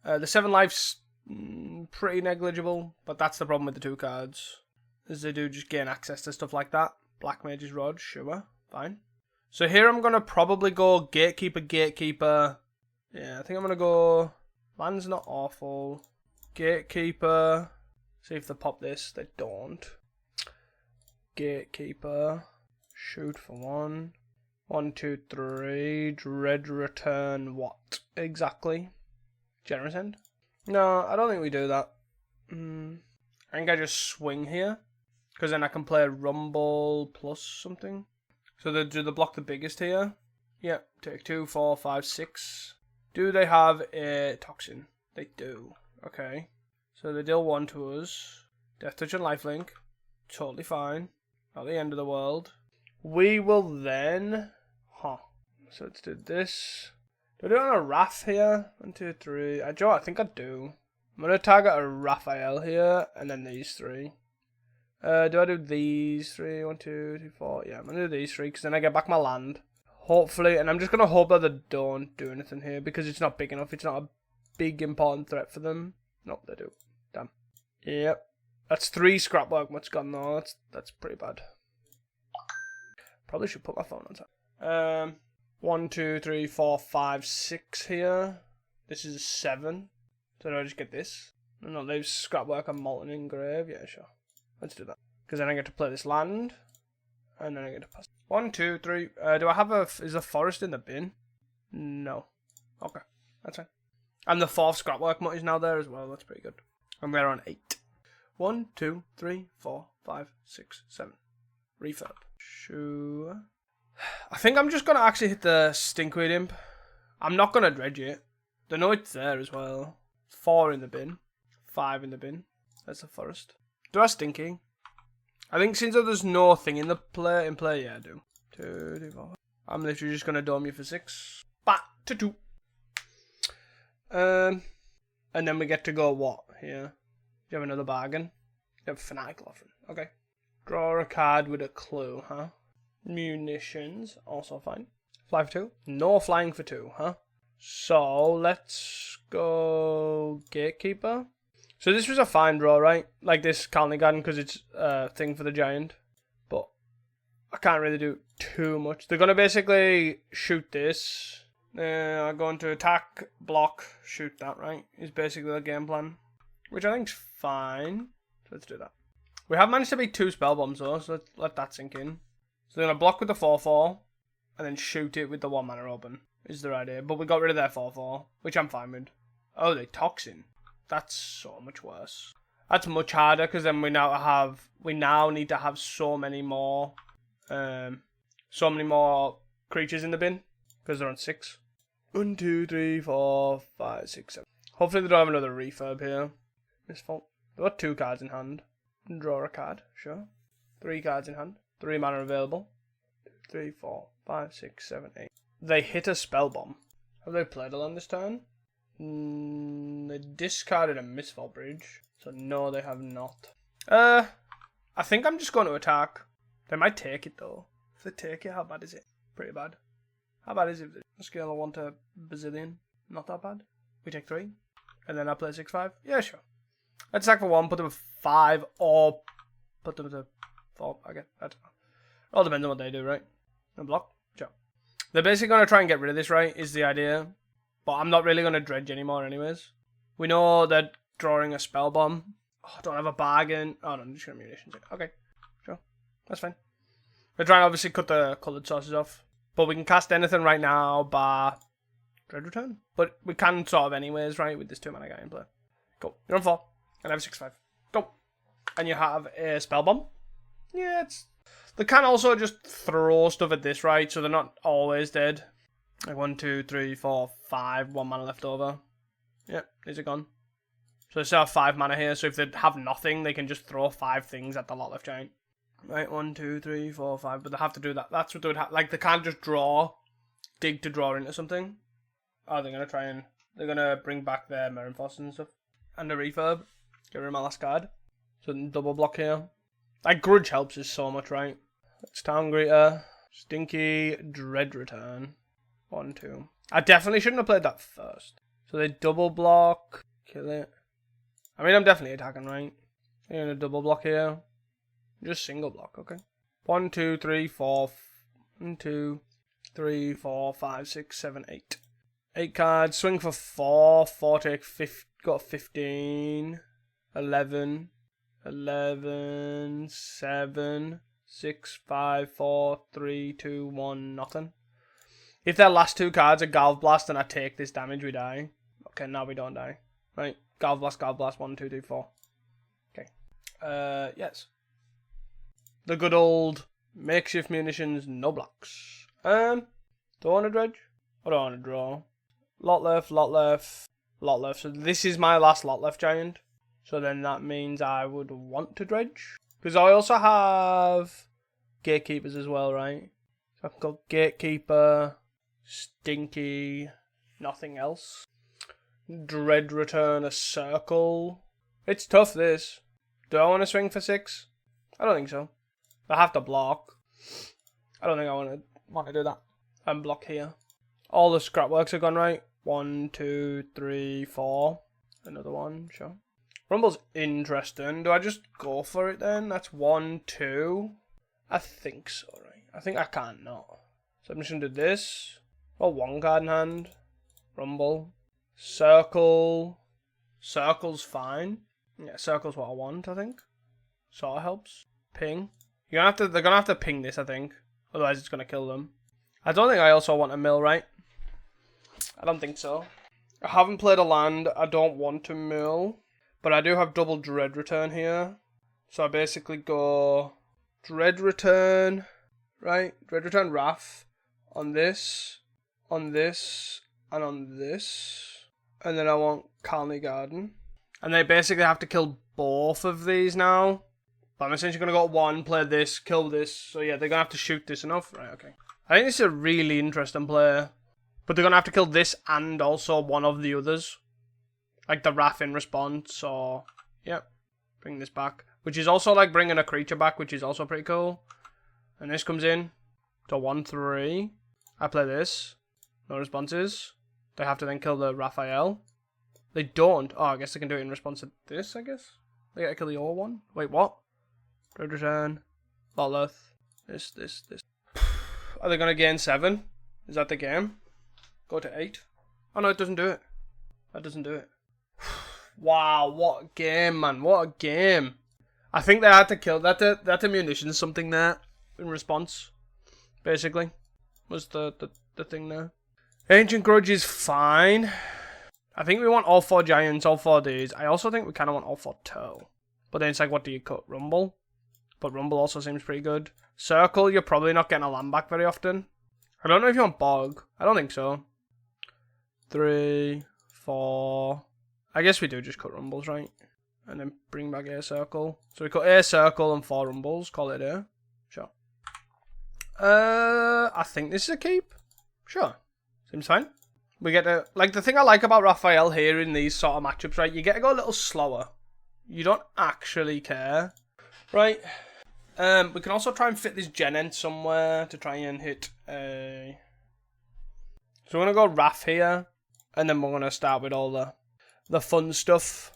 The 7 life's pretty negligible, but that's the problem with the 2 cards. Is they do just gain access to stuff like that. Black Mage's Rod, sure. Fine. So here I'm going to probably go Gatekeeper, Gatekeeper. Yeah, I think I'm going to go... Land's not awful. Gatekeeper. See if they pop this. They don't. Gatekeeper. Shoot for 1. 1, 2, 3. Dread Return what? Exactly? Generous End? No, I don't think we do that. I think I just swing here. Because then I can play Rumble plus something. So do they block the biggest here? Yep. Take 2, 4, 5, 6. Do they have a Toxin? They do. Okay. So they deal 1 to us. Death Touch and Lifelink. Totally fine. Not the end of the world. We will then... Huh. So let's do this. Do I do it on a Raph here? 1, 2, 3. I think I do. I'm going to target a Raphael here. And then these 3. Do I do these 3? 1, 2, 3, 4. Yeah, I'm going to do these 3. Because then I get back my land. Hopefully. And I'm just going to hope that they don't do anything here. Because it's not big enough. It's not a big important threat for them. Nope, they do. Damn. Yep. That's 3 scrapwork much gone though. That's pretty bad. Probably should put my phone on top. 1, 2, 3, 4, 5, 6 here. This is 7. So do I just get this? No, leave scrapwork and molten engrave. Yeah, sure. Let's do that. Because then I get to play this land. And then I get to pass. 1, 2, 3. Do I have is a forest in the bin? No. Okay. That's fine. And the 4th scrapwork mutt is now there as well. That's pretty good. And we're on 8. 1, 2, 3, 4, 5, 6, 7. Refurb. Sure. I think I'm just going to actually hit the Stinkweed Imp. I'm not going to dredge it. They know it's there as well. 4 in the bin. 5 in the bin. That's the forest. Do I Stinky? I think since there's no thing in play, yeah, I do. 2, 3, 4. I'm literally just going to dome you for 6. Back to 2. And then we get to go what here? Do you have another bargain? You have Fanatical Offering. Okay. Draw a card with a clue, huh? Munitions, also fine. Fly for 2. No flying for 2, huh? So, let's go Gatekeeper. So this was a fine draw, right? Like this Colony Garden, because it's a thing for the Giant. But I can't really do too much. They're going to basically shoot this. I'm going to attack, block, shoot that, right? Is basically the game plan. Which I think's fine. So let's do that. We have managed to beat 2 spell bombs though, so let's let that sink in. So they're going to block with the 4-4, and then shoot it with the 1 mana open, is their idea. But we got rid of their 4-4, which I'm fine with. Oh, they Toxin. That's so much worse. That's much harder, because then we now need to have so many more creatures in the bin, because they're on 6. 1, 2, 3, 4, 5, 6, 7. Hopefully they don't have another refurb here. Misfault. They've got 2 cards in hand. Draw a card, sure. 3 cards in hand. 3 mana available. 2, 3, 4, 5, 6, 7, 8. They hit a spell bomb. Have they played a land this turn? They discarded a Misfall Bridge. So no, they have not. I think I'm just going to attack. They might take it though. If they take it, how bad is it? Pretty bad. How bad is it? Scale of 1 to bazillion. Not that bad. We take 3. And then I play 6-5. Yeah, sure. Let's attack for 1, put them at 5, or put them to 4. I guess. I don't know. All depends on what they do, right? And block? Sure. They're basically going to try and get rid of this, right? Is the idea. But I'm not really going to dredge anymore anyways. We know that drawing a spell bomb. Oh, I don't have a bargain. Oh, no, I'm just going to munitions. Okay. Sure. That's fine. We're trying to obviously cut the coloured sources off. But we can cast anything right now, bar Dread Return. But we can sort of anyways, right, with this 2 mana guy in play. Go. You're on 4. And I have 6-5. Go. And you have a spell bomb. Yeah, it's... They can also just throw stuff at this, right? So they're not always dead. Like 1, 2, 3, 4, 5. 1 mana left over. Yep, these are gone. So they still have 5 mana here, so if they have nothing, they can just throw 5 things at the lot left giant. Right, 1, 2, 3, 4, 5. But they have to do that. That's what they would have. Like, they can't just dig to draw into something. Oh, they're going to try and... They're going to bring back their Mirror Forces and stuff. And the refurb. Get rid of my last card. So double block here. Like, Grudge helps us so much, right? It's Town Greeter. Stinky Dread Return. 1, 2. I definitely shouldn't have played that first. So they double block. Kill it. I mean, I'm definitely attacking, right? They're going to double block here. Just single block, okay. 1, 2, 3, 4. 1, 2, 3, 4, 5, 6, 7, 8. 8 cards. Swing for 4. 4 take 5. Got 15. 11. 11. 7. 6, 5, 4, 3, 2, 1, nothing. If their last 2 cards are Galv Blast and I take this damage, we die. Okay, now we don't die. Right. Galv Blast, 1, 2, 3, 4. Okay. Yes. The good old makeshift munitions, no blocks. Don't want to dredge. I don't want to draw. Lot left. So this is my last lot left giant. So then that means I would want to dredge. Because I also have gatekeepers as well, right? So I can go gatekeeper, stinky, nothing else. Dread Return, a circle. It's tough, this. Do I want to swing for 6? I don't think so. I have to block. I don't think I want to do that. And block here. All the scrap works are gone right. 1, 2, 3, 4. Another one, sure. Rumble's interesting. Do I just go for it then? That's 1, 2. I think so, right? I think I can't not. So I'm just going to do this. Oh, 1 card in hand. Rumble. Circle. Circle's fine. Yeah, circle's what I want, I think. Sort of helps. Ping. They're gonna have to ping this, I think. Otherwise it's gonna kill them. I don't think I also want a mill, right? I don't think so. I haven't played a land. I don't want to mill. But I do have double Dread Return here. So I basically go Dread Return, right? Dread Return Raph on this, and on this. And then I want Colony Garden. And they basically have to kill both of these now. But I'm essentially going to go 1, play this, kill this. So yeah, they're going to have to shoot this enough. Right, okay. I think this is a really interesting play. But they're going to have to kill this and also one of the others. Like the Raph in response. So, yeah. Bring this back. Which is also like bringing a creature back, which is also pretty cool. And this comes in to 1, 3. I play this. No responses. They have to then kill the Raphael. They don't. Oh, I guess they can do it in response to this, I guess. They gotta kill the other one. Wait, what? Dread Return. Lolith. This. Are they gonna gain 7? Is that the game? Go to 8. Oh no, it doesn't do it. That doesn't do it. Wow, what a game, man. What a game. I think they had to kill that. That munitions something there in response. Basically. Was the thing there. Ancient Grudge is fine. I think we want all 4 giants, all 4 Ds. I also think we kind of want all 4 toe. But then it's like, what do you cut? Rumble? But Rumble also seems pretty good. Circle, you're probably not getting a land back very often. I don't know if you want Bog. I don't think so. 3, 4. I guess we do just cut Rumbles, right? And then bring back Air Circle. So we cut Air Circle and 4 Rumbles. Call it a sure. I think this is a keep. Sure. Seems fine. We get to... Like, the thing I like about Raphael here in these sort of matchups, right? You get to go a little slower. You don't actually care. Right? We can also try and fit this Genent somewhere to try and hit a... So we're going to go Raph here. And then we're going to start with all the fun stuff.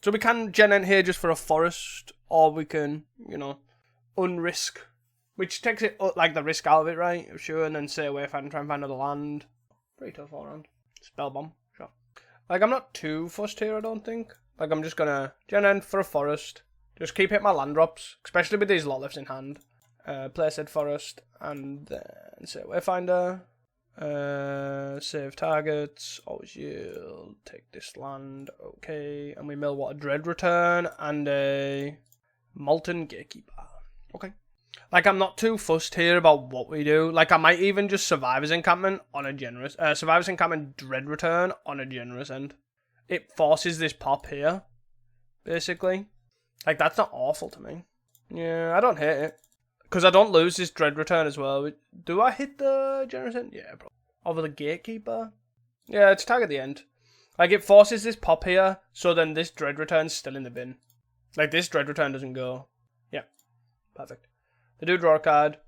So we can Genent here just for a forest. Or we can, you know, unrisk. Which takes it, like, the risk out of it, right? Sure, and then stay away if I can try and find another land. Pretty tough all around. Spell bomb, sure. Like, I'm not too fussed here, I don't think. Like, I'm just gonna Genent for a forest. Just keep hitting my land drops. Especially with these lot lefts in hand. Play said forest. And then say Wayfinder. Save targets. Always yield. Take this land. Okay. And we mill what? A Dread Return. And a Molten Gatekeeper. Okay. Like, I'm not too fussed here about what we do. Like, I might even just Survivor's Encampment on a generous... Survivor's Encampment Dread Return on a generous end. It forces this pop here, basically. Like, that's not awful to me. Yeah, I don't hate it. Because I don't lose this Dread Return as well. Do I hit the generous end? Yeah, bro. Over the Gatekeeper? Yeah, it's tag at the end. Like, it forces this pop here, so then this Dread Return's still in the bin. Like, this Dread Return doesn't go. Yeah, perfect. They do draw a card.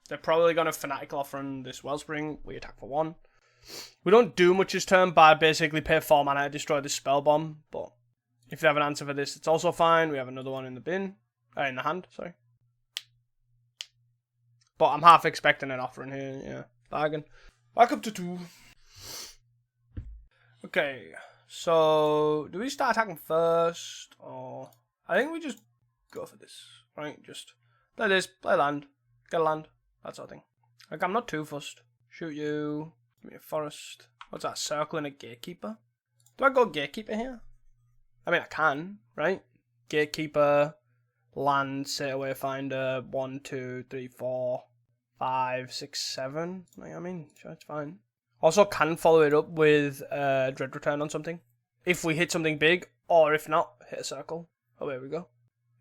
They're probably going to Fanatical Offering this Wellspring. We attack for 1. We don't do much this turn, but I basically pay 4 mana to destroy this Spell Bomb. But if they have an answer for this, it's also fine. We have another one in the bin. In the hand, sorry. But I'm half expecting an offering here. Yeah, bargain. Back up to 2. Okay, so do we start attacking first? Or I think we just go for this, right? Just play this, play land, get a land, that sort of thing. Like, I'm not too fussed. Shoot you, give me a forest. What's that, circle and a Gatekeeper? Do I go Gatekeeper here? I mean, I can, right? Gatekeeper, land, Satyr Wayfinder, 1, 2, 3, 4, 5, 6, 7. Like, I mean, sure, it's fine. Also can follow it up with Dread Return on something. If we hit something big, or if not, hit a circle. Oh, there we go.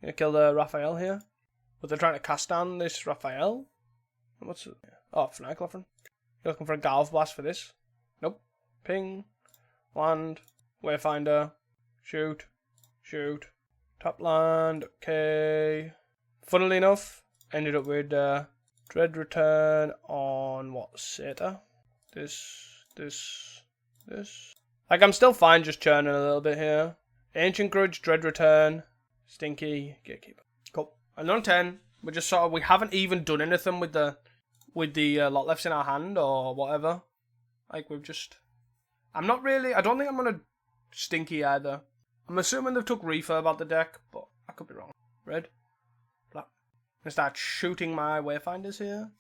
Gonna kill the Raphael here. But they're trying to cast down this Raphael. What's it? Oh, Fanatical Offering. You're looking for a Galv Blast for this? Nope. Ping. Land. Wayfinder. Shoot. Shoot. Top land. Okay. Funnily enough, ended up with Dread Return on what? Satyr? This. Like, I'm still fine just churning a little bit here. Ancient Grudge, Dread Return, Stinky, Gatekeeper. Cool. And on 10, we're just sort of, we haven't even done anything with the lot lefts in our hand or whatever. Like, we've just, I don't think I'm going to Stinky either. I'm assuming they've took Refurb out the deck, but I could be wrong. Red, black. I'm going to start shooting my Wayfinders here.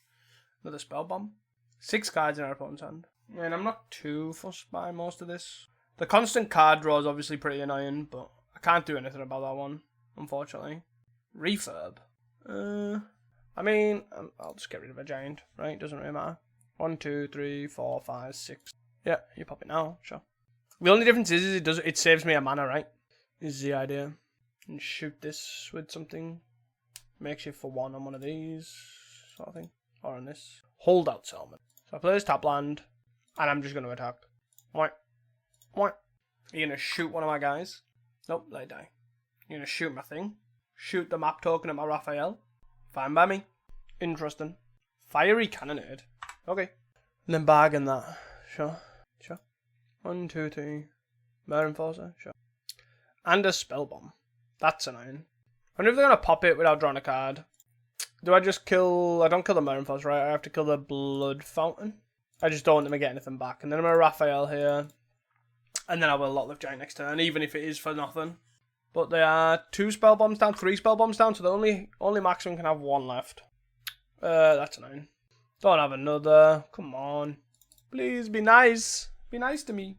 Another Spell Bomb. 6 cards in our opponent's hand. And I'm not too fussed by most of this. The constant card draw is obviously pretty annoying, but I can't do anything about that one, unfortunately. Refurb. I mean, I'll just get rid of a giant, right? Doesn't really matter. 1, 2, 3, 4, 5, 6. Yeah, you pop it now, sure. The only difference is it saves me a mana, right? Is the idea. And shoot this with something. Makes you for 1 on one of these, sort of thing. Or on this. Holdout Settlement. So I play this top land, and I'm just going to attack. What? What? Are you going to shoot one of my guys? Nope, let it die. You're going to shoot my thing. Shoot the map token at my Raphael. Fine by me. Interesting. Fiery Cannonade. Okay. And then bargain that. Sure. 1, 2, 3. Mare Enforcer. Sure. And a Spell Bomb. That's annoying. I wonder if they're going to pop it without drawing a card. Do I just kill... I don't kill the Mare Enforcer, right? I have to kill the Blood Fountain. I just don't want them to get anything back. And then I'm a Raphael here. And then I will Lot Lift Giant next turn, even if it is for nothing. But they are 2 Spell Bombs down, 3 Spell Bombs down, so the only maximum can have 1 left. That's annoying. Don't have another. Come on. Please, be nice. Be nice to me.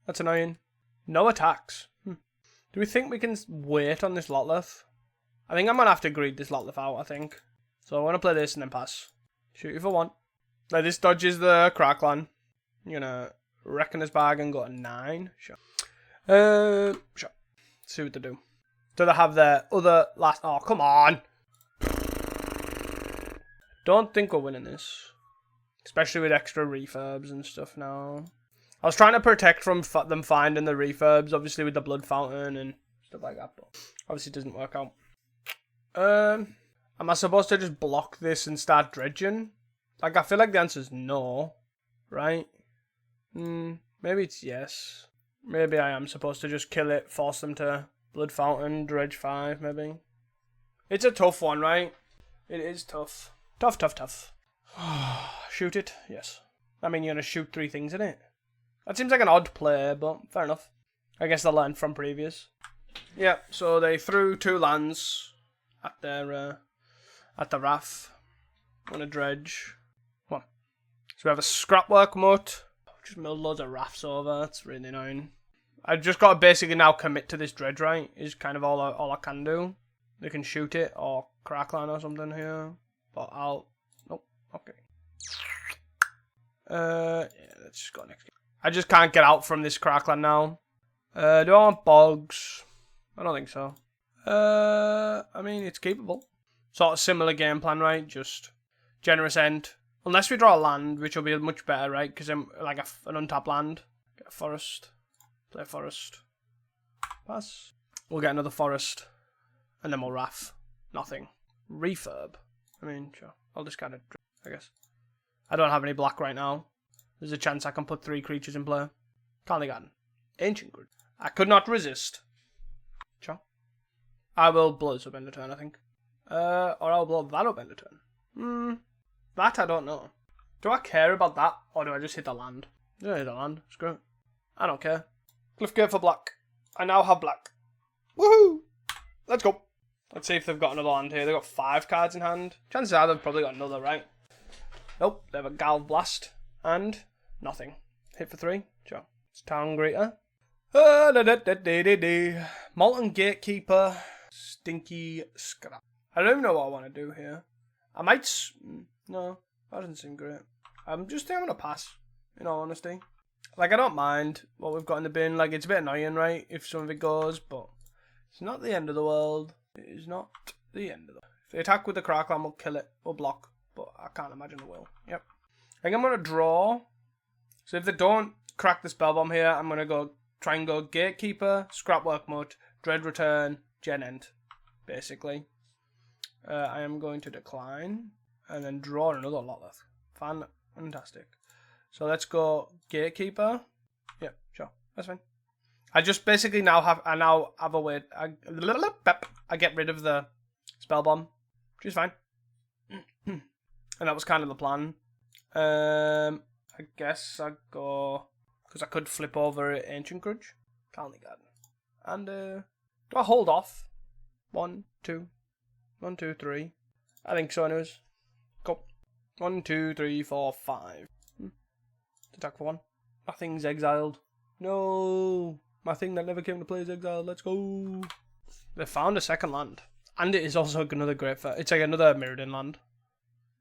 That's annoying. No attacks. Do we think we can wait on this Lotleth? I think I'm going to have to greed this Lotleth out, I think. So I'm going to play this and then pass. Shoot you for 1. Like, this dodges the Crackland. You're going to Reckoner's Bargain, go to 9. Sure. Sure. See what they do. Do they have their other last... Oh, come on! Don't think we're winning this. Especially with extra refurbs and stuff now. I was trying to protect from them finding the refurbs, obviously with the Blood Fountain and stuff like that, but obviously it doesn't work out. Am I supposed to just block this and start dredging? Like, I feel like the answer is no, right? Maybe it's yes. Maybe I am supposed to just kill it, force them to Blood Fountain, dredge 5, maybe. It's a tough one, right? It is tough. Tough. Shoot it? Yes. I mean, you're going to shoot 3 things in it. That seems like an odd play, but fair enough. I guess they learned from previous. Yeah, so they threw 2 lands at their at the Raph. On a dredge. One. So we have a Scrapwork Mutt. Just milled loads of Raphs over. That's really annoying. I've just got to basically now commit to this dredge, right? Is kind of all I can do. They can shoot it or Crackline or something here. But I'll... Nope. Okay. Yeah, let's just go next game. I just can't get out from this Crackline now. Do I want Bogs? I don't think so. I mean, it's keepable. Sort of similar game plan, right? Just generous end. Unless we draw a land, which will be much better, right? Because I'm like an untapped land. Get a forest. Play a forest. Pass. We'll get another forest. And then we'll Raph. Nothing. Refurb. I mean, sure. I'll discard it, I guess. I don't have any black right now. There's a chance I can put 3 creatures in play. Can't Garden. Ancient Grid. I could not resist. Sure. I will blow this up end of turn, I think. Or I'll blow that up end of turn. That I don't know. Do I care about that, or do I just hit the land? Yeah, hit the land. Screw it. I don't care. Cliffgate for black. I now have black. Woohoo! Let's go. Let's see if they've got another land here. They've got 5 cards in hand. Chances are they've probably got another, right? Nope. They have a Galv Blast. And nothing. Hit for 3. Sure. It's Town Greeter. Molten Gatekeeper. Stinky Scrap. I don't even know what I want to do here. I might... No, that doesn't seem great. I'm just thinking I'm going to pass, in all honesty. Like, I don't mind what we've got in the bin. Like, it's a bit annoying, right, if some of it goes, but it's not the end of the world. It is not the end of the world. If they attack with the Crackline, we'll kill it. We'll block, but I can't imagine they will. Yep. I think I'm going to draw. So if they don't crack the spell bomb here, I'm going to try and go Gatekeeper, Scrapwork Mutt, Dread Return, Gen End, basically. I am going to decline and then draw another Lolith. Fantastic. So let's go Gatekeeper. Yeah, sure, that's fine. I just basically now have a way. I get rid of the spell bomb, which is fine. And that was kind of the plan. I guess I go because I could flip over Ancient Grudge, Colony Garden, and do I hold off? 1, 2. 1, 2, 3. I think so, anyways. Go. 1, 2, 3, 4, 5. Attack for 1. My thing's exiled. No. My thing that never came to play is exiled. Let's go. They found a second land. And it is also another great fair. It's like another Mirrodin land.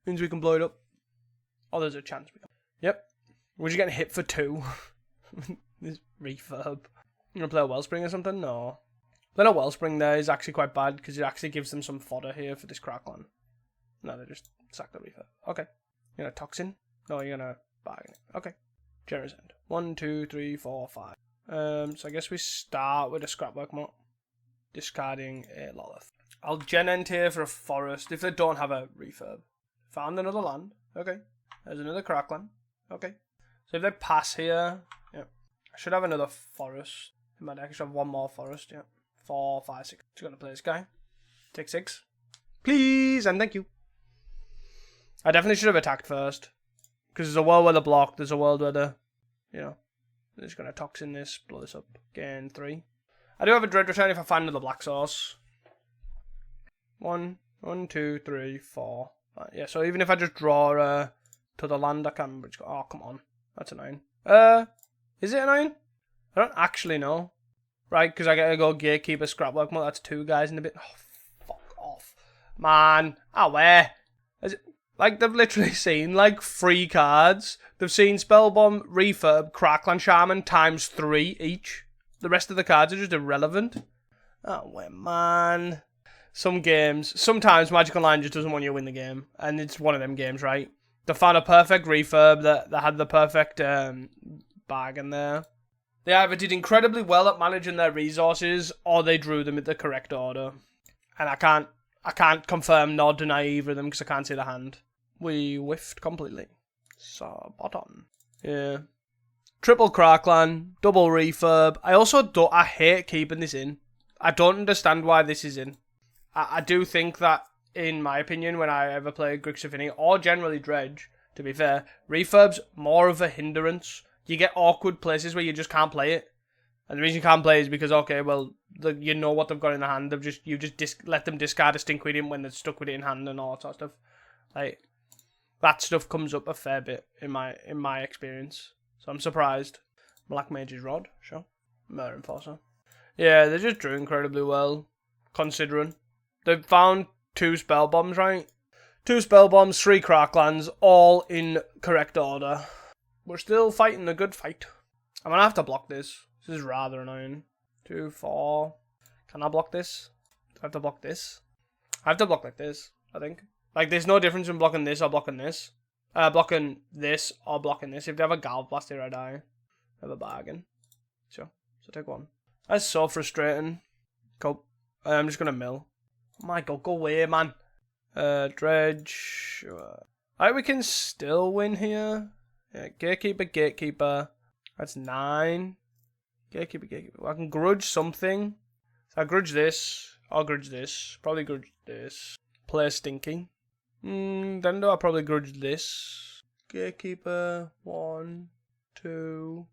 Means we can blow it up. Oh, there's a chance we can. Yep. We're just getting hit for 2. This refurb. You gonna play a Wellspring or something? No. Then a Wellspring there is actually quite bad because it actually gives them some fodder here for this Crackline. No, they just sack the Refurb. Okay. You're gonna Toxin? No, you're gonna bargain it. Okay. Generous End. 1, 2, 3, 4, 5. So I guess we start with a Scrapwork Mutt. Discarding a Lolith. I'll Gen End here for a Forest if they don't have a Refurb. Found another land. Okay. There's another Crackline. Okay. So if they pass here, yeah. I should have another Forest. In my deck, I should have one more Forest, yeah. 4, 5, 6. Just gonna play this guy. Take 6. Please, and thank you. I definitely should have attacked first. Because there's a world where they're blocked, there's a world where they're, they're just gonna Toxin this, blow this up. Gain 3. I do have a Dread Return if I find another black source. 1, 2, 3, 4. Yeah, so even if I just draw to the land, I can. Oh, come on. That's annoying. Is it annoying? I don't actually know. Right, because I gotta go Gatekeeper, Scrapwork Mutt. That's 2 guys in a bit. Oh, fuck off. Man. Where? Is it, like, they've literally seen, like, 3 cards. They've seen Spellbomb, Refurb, Crackline Shaman times 3 each. The rest of the cards are just irrelevant. Where, man. Some games, sometimes Magic Online just doesn't want you to win the game. And it's one of them games, right? They found a perfect Refurb that had the perfect bargain there. They either did incredibly well at managing their resources, or they drew them in the correct order. And I can't confirm nor deny either of them because I can't see the hand. We whiffed completely. So, bottom. Yeah. Triple Crackline, double Refurb. I hate keeping this in. I don't understand why this is in. I do think that, in my opinion, when I ever play Grixis Affinity, or generally Dredge, to be fair, Refurb's more of a hindrance. You get awkward places where you just can't play it. And the reason you can't play is because, okay, well, you know what they've got in their hand. You just let them discard a Stinkweedium when they're stuck with it in hand and all that sort of stuff. Like, that stuff comes up a fair bit in my experience. So I'm surprised. Black Mage's Rod, sure. Murder Enforcer. Yeah, they just drew incredibly well, considering. They've found 2 spell bombs, right? 2 spell bombs, 3 cracklands, all in correct order. We're still fighting a good fight. I'm gonna have to block this. This is rather annoying. 2, 4. Can I block this? Do I have to block this? I have to block like this, I think. Like, there's no difference in blocking this or blocking this. Blocking this or blocking this. If they have a Galv Blast here, I die. I have a bargain. Sure. So take 1. That's so frustrating. Cool. I'm just gonna mill. Oh my god, go away, man. Dredge. Alright, we can still win here. Yeah, gatekeeper, gatekeeper. That's 9. Gatekeeper, gatekeeper. I can grudge something. So I grudge this. I'll grudge this. Probably grudge this. Play stinking. Then do I probably grudge this. Gatekeeper. 1, 2,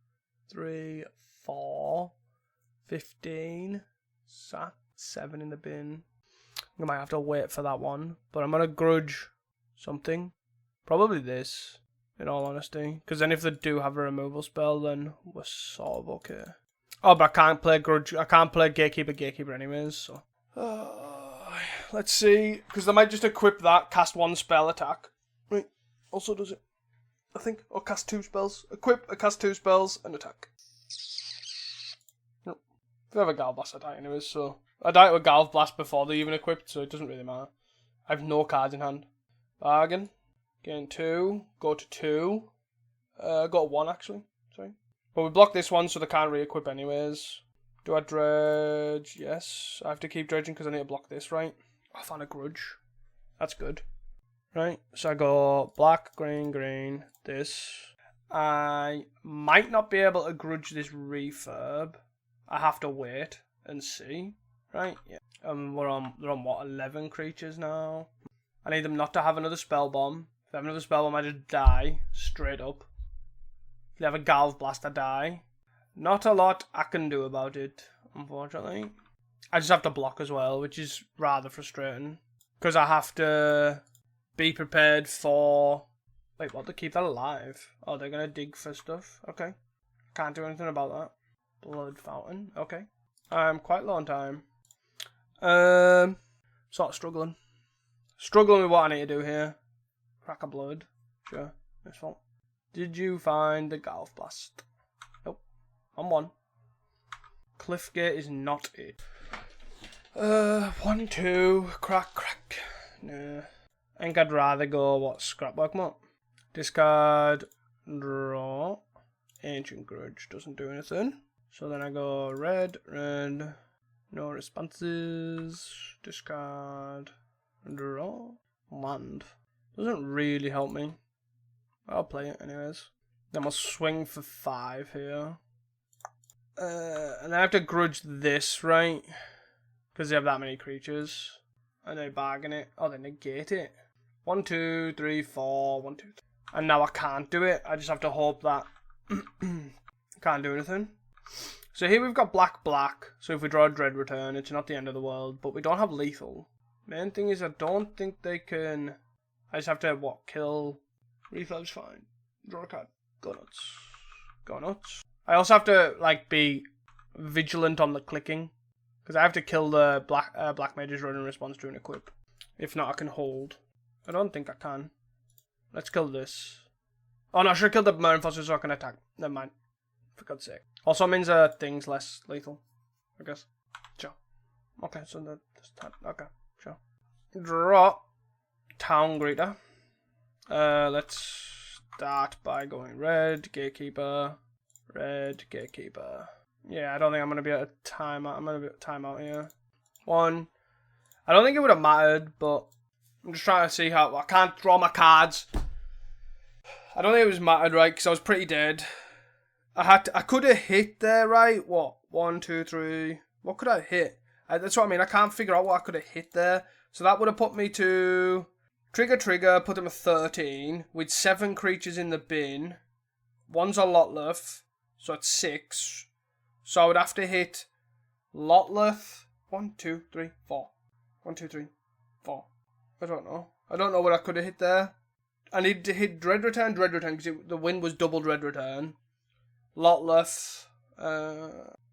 3, 4. 15. Sack. 7 in the bin. I might have to wait for that one. But I'm going to grudge something. Probably this. In all honesty. Because then if they do have a removal spell, then we're sort of okay. Oh, but I can't play grudge. I can't play gatekeeper anyways. So. Let's see. Because they might just equip that. Cast 1 spell attack. Right. Also does it. I think. Or cast 2 spells. Equip, cast 2 spells, and attack. Nope. If they have a Galv Blast, I die anyways. So. I died with Galv Blast before they even equipped. So it doesn't really matter. I have no cards in hand. Bargain. Gain 2, go to 2, go to 1 actually, sorry. But we block this one so they can't re-equip anyways. Do I dredge? Yes, I have to keep dredging because I need to block this, right? I found a grudge. That's good. Right, so I go black, green, green, this. I might not be able to grudge this refurb. I have to wait and see, right? Yeah. they're on what, 11 creatures now? I need them not to have another spell bomb. If they have another spell bomb, I just die. Straight up. If they have a Galv Blast, I die. Not a lot I can do about it, unfortunately. I just have to block as well, which is rather frustrating. Because I have to be prepared for... Wait, what? To keep that alive? Oh, they're going to dig for stuff? Okay. Can't do anything about that. Blood Fountain. Okay. I'm quite low on time. Sort of struggling. Struggling with what I need to do here. Crack of blood. Sure. This fault. Did you find the Galv Blast? Nope. I'm 1. Cliffgate is not it. 1, 2. Crack, crack. Nah. I think I'd rather go, what, Scrapwork Mode? Discard. Draw. Ancient Grudge. Doesn't do anything. So then I go red, red. No responses. Discard. Draw. Land. Doesn't really help me. I'll play it anyways. Then we'll swing for 5 here. And I have to grudge this, right? Because they have that many creatures. And they bargain it. Oh, they negate it. 1, 2, 3, 4. 1, 2, 3. And now I can't do it. I just have to hope that can't do anything. So here we've got black, black. So if we draw a Dread Return, it's not the end of the world. But we don't have lethal. Main thing is I don't think they can... I just have to, what, kill... Refurb's fine. Draw a card. Go nuts. Go nuts. I also have to, like, be vigilant on the clicking. Because I have to kill the black mage's running response to an equip. If not, I can hold. I don't think I can. Let's kill this. Oh no, I should have killed the Murder Foster so I can attack. Never mind. For God's sake. Also means things less lethal. I guess. Sure. Okay, so okay, sure. Draw. Town Greeter. Let's start by going red, gatekeeper, red, gatekeeper. Yeah, I don't think I'm gonna be able to time out. I'm gonna be able to time out here. 1. I don't think it would have mattered, but I'm just trying to see how I can't draw my cards. I don't think it was mattered, right? Because I was pretty dead. I could have hit there, right? What? 1, 2, 3. What could I hit? That's what I mean. I can't figure out what I could have hit there. So that would have put me to trigger, put them at 13 with 7 creatures in the bin. 1's a Lotleth, so it's 6. So I would have to hit Lotleth. 1, 2, 3, 4. 1, 2, 3, 4. I don't know. I don't know what I could have hit there. I need to hit Dread Return, because the win was double Dread Return. Lotleth.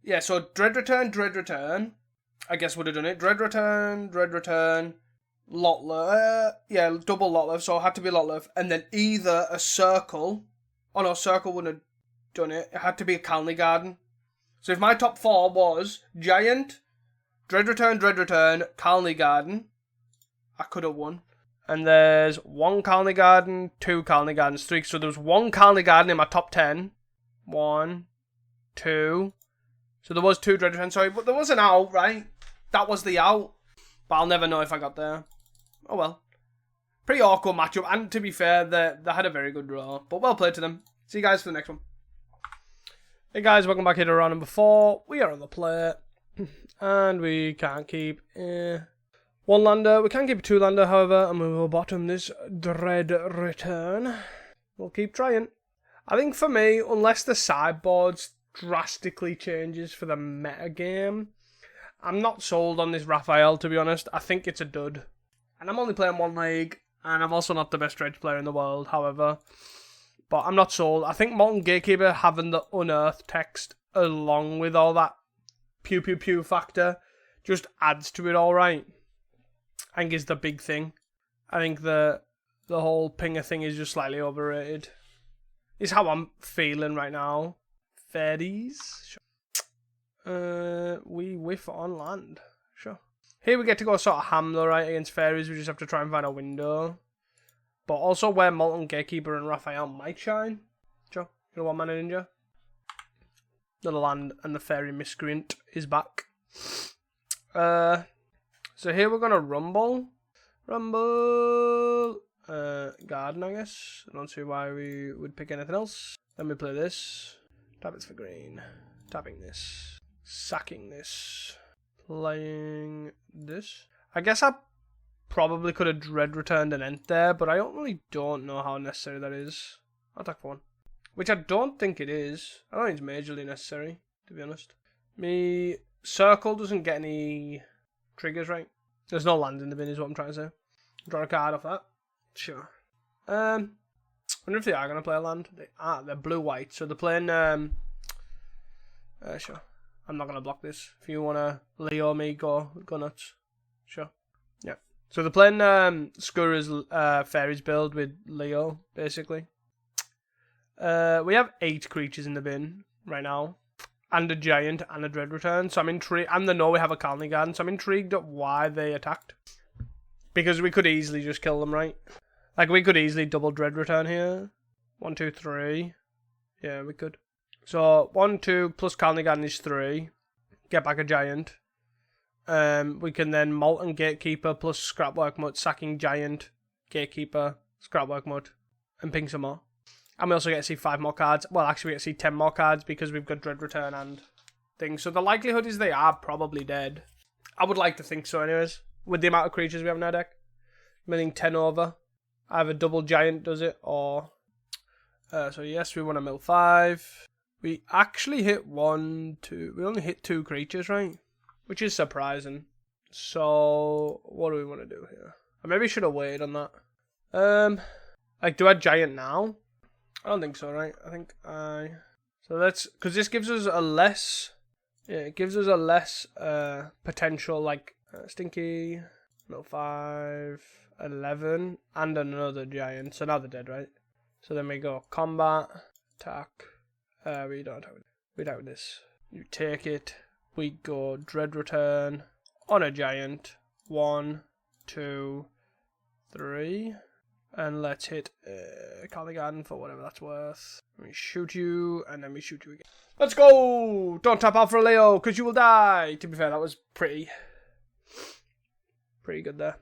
Yeah, so Dread Return. I guess would have done it. Dread Return. yeah, double lot lift, so it had to be lot lift. And then either a circle. Oh no, circle wouldn't have done it. It had to be a colony garden. So if my top 4 was Giant, Dread Return, Colony Garden, I could have won. And there's 1 Colony Garden, 2 Colony Gardens, 3. So there was 1 Colony Garden in my top 10. 1, 2. So there was 2 Dread Return, sorry, but there was an out, right? That was the out. But I'll never know if I got there. Oh well. Pretty awkward matchup, and to be fair, they had a very good draw. But well played to them. See you guys for the next one. Hey guys, welcome back here to round number 4. We are on the play. And we can't keep 1 lander. We can keep a 2 lander, however, and we will bottom this Dread Return. We'll keep trying. I think for me, unless the sideboards drastically changes for the meta game, I'm not sold on this Raphael, to be honest. I think it's a dud. And I'm only playing 1 league, and I'm also not the best Dredge player in the world, however. But I'm not sold. I think Molten Gatekeeper having the Unearth text along with all that pew pew pew factor just adds to it all right. I think is the big thing. I think the whole pinger thing is just slightly overrated. Is how I'm feeling right now. Fairies. Sure. We whiff on land. Sure. Here we get to go sort of ham though, right? Against fairies, we just have to try and find a window. But also where Molten Gatekeeper and Raphael might shine. Sure. You know what, Mana Ninja? The land and the fairy miscreant is back. So here we're gonna rumble. Garden, I guess. I don't see why we would pick anything else. Then we play this. Tap it for green. Tapping this. Sacking this. Playing this. I guess I probably could have Dread Returned an Ent there, but I don't know how necessary that is. I'll attack for 1. Which I don't think it is. I don't think it's majorly necessary, to be honest. Me Circle doesn't get any triggers, right? There's no lands in the bin is what I'm trying to say. Draw a card off that. Sure. I wonder if they are going to play a land. They're blue-white, so they're playing... sure. I'm not going to block this. If you want to Leo me, go nuts. Sure. Yeah. So they're playing Scurry's Fairies build with Leo, basically. We have 8 creatures in the bin right now. And a Giant and a Dread Return. So I'm intrigued. And they know we have a Colony Garden. So I'm intrigued at why they attacked. Because we could easily just kill them, right? Like, we could easily double Dread Return here. 1, 2, 3. Yeah, we could. So, 1, 2 plus Colony Garden is 3. Get back a Giant. We can then Molten Gatekeeper plus Scrapwork Mutt, sacking Giant, Gatekeeper, Scrapwork Mutt, and ping some more. And we also get to see 5 more cards. Well, actually, we get to see 10 more cards because we've got Dread Return and things. So the likelihood is they are probably dead. I would like to think so, anyways. With the amount of creatures we have in our deck. Milling 10 over. Either double Giant does it, or... so yes, we want to mill 5. We actually hit 1, 2... We only hit 2 creatures, right? Which is surprising. So, what do we want to do here? I maybe should have waited on that. Like, do I Giant now? I don't think so, right? I think So let's... Because this gives us a less... Yeah, it gives us a less potential, like... Stinky... Mill 5... 11... And another Giant. So now they're dead, right? So then we go combat... Attack... we don't have it. We don't have this. You take it... We go Dread Return on a Giant. 1, 2, 3. And let's hit Colony Garden for whatever that's worth. We shoot you, and then we shoot you again. Let's go! Don't tap out for a Leo, because you will die! To be fair, that was pretty good there.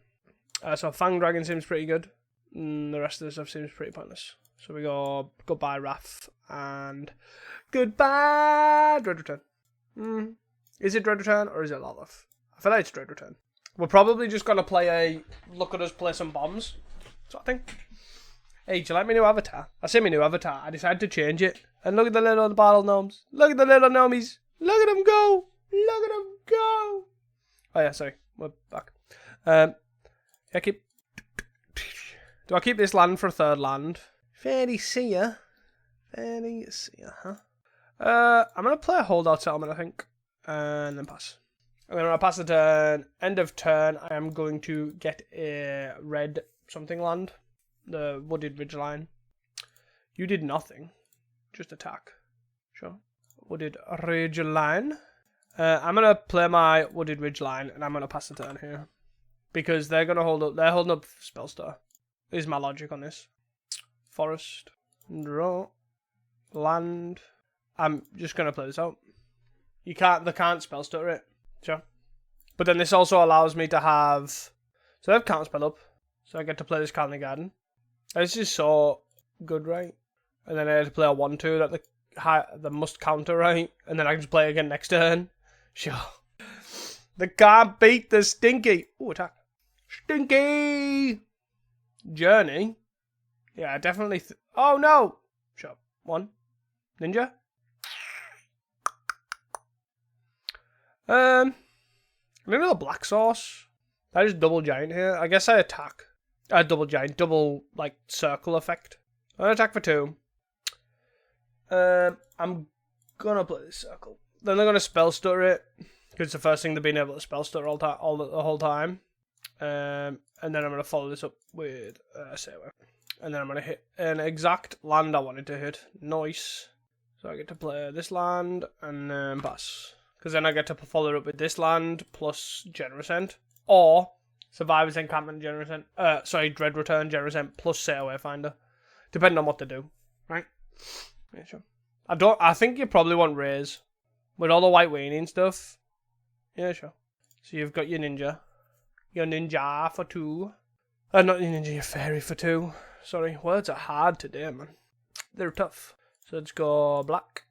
So Fang Dragon seems pretty good. The rest of the stuff seems pretty pointless. So we go goodbye Raph, and goodbye Dread Return. Is it Dread Return or is it Lolith? I feel like it's Dread Return. We're probably just going to play a... Look at us play some bombs. So I think... Hey, do you like my new avatar? I say my new avatar. I decided to change it. And look at the little battle gnomes. Look at the little gnomies. Look at them go. Look at them go. Oh yeah, sorry. We're back. Yeah, do I keep this land for a 3rd land? Fairly seer. Fairly seer, huh? I'm going to play a holdout settlement, I think. And then pass. And then when I pass the turn, end of turn, I am going to get a red something land. The Wooded Ridgeline. You did nothing. Just attack. Sure. Wooded Ridgeline. I'm going to play my Wooded Ridgeline and I'm going to pass the turn here. Because they're going to hold up. They're holding up Spellstar. Is my logic on this. Forest. Draw. Land. I'm just going to play this out. They can't Spellstar it. Sure. But then this also allows me to have... So I have counterspell up. So I get to play this Colony Garden. This is so good, right? And then I had to play a 1-2 that the must counter, right? And then I can just play again next turn. Sure. They can't beat the Stinky. Ooh, attack. Stinky! Journey. Yeah, definitely. Oh, no! Sure. 1. Ninja. Another black sauce. That is double giant here. I guess I attack. Double giant. Double, like, circle effect. I'm gonna attack for 2. I'm gonna play this circle. Then they're gonna spell stutter it. Because it's the first thing they've been able to spell stutter the whole time. And then I'm gonna follow this up with Sailor. And then I'm gonna hit an exact land I wanted to hit. Nice. So I get to play this land and then pass. Because then I get to follow it up with this land plus Generous End. Or Survivor's Encampment Generous End. Dread Return Generous End plus Sail Wayfinder. Depending on what to do. Right? Yeah, sure. I think you probably want Raise. With all the white weenie and stuff. Yeah, sure. So you've got your ninja. Your ninja for 2. Not your ninja, your fairy for 2. Sorry, words are hard today, man. They're tough. So let's go black.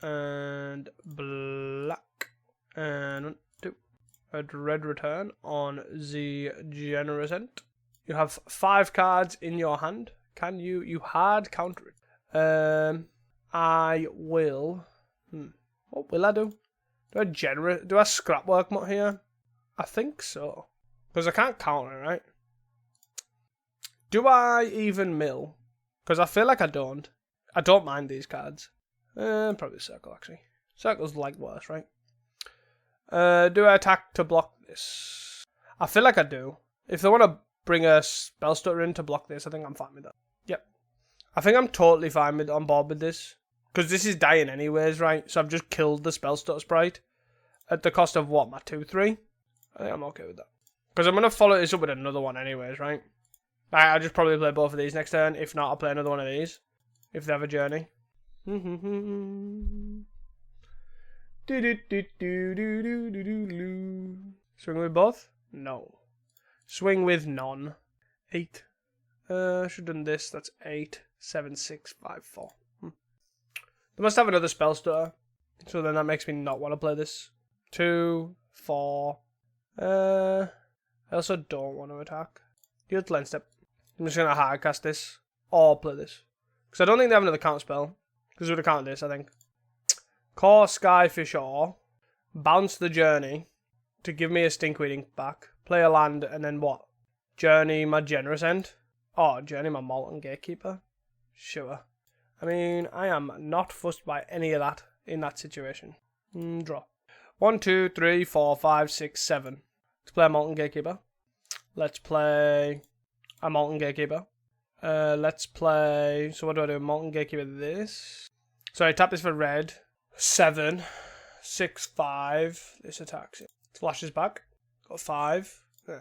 And black. And 1, 2. A Dread Return on the Generous End. You have 5 cards in your hand. Can you hard counter it? I will. What will I do? Do I scrap work mod here? I think so. Because I can't counter it, right? Do I even mill? Because I feel like I don't. I don't mind these cards. Probably circle, actually. Circle's like worse, right? Do I attack to block this? I feel like I do. If they want to bring a spell stutter in to block this, I think I'm fine with that. Yep. I think I'm totally fine on board with this. Because this is dying anyways, right? So I've just killed the spell stutter sprite. At the cost of what? My 2-3? I think I'm okay with that. Because I'm going to follow this up with another one anyways, right? I'll just probably play both of these next turn. If not, I'll play another one of these. If they have a journey. Swing with both? No. Swing with none. 8. Should have done this. That's 8, 7, 6, 5, 4. They must have another spell stutter. So then that makes me not want to play this. 2, 4. I also don't want to attack. Use Lens Step. I'm just going to hard cast this. Or play this. Because I don't think they have another counter spell. Because we would have countered this, I think. Core Skyfish Ore. Bounce the Journey. To give me a Stinkweed Ink back. Play a land and then what? Journey my Generous End. Oh, Journey my Molten Gatekeeper. Sure. I mean, I am not fussed by any of that in that situation. Draw. 1, 2, 3, 4, 5, 6, 7. Let's play a Molten Gatekeeper. Let's play a Molten Gatekeeper. Let's play... So what do I do? Molten Gatekeeper this. So I tap this for red. 7. 6, 5. This attacks it. Flashes back. Got 5. Yeah.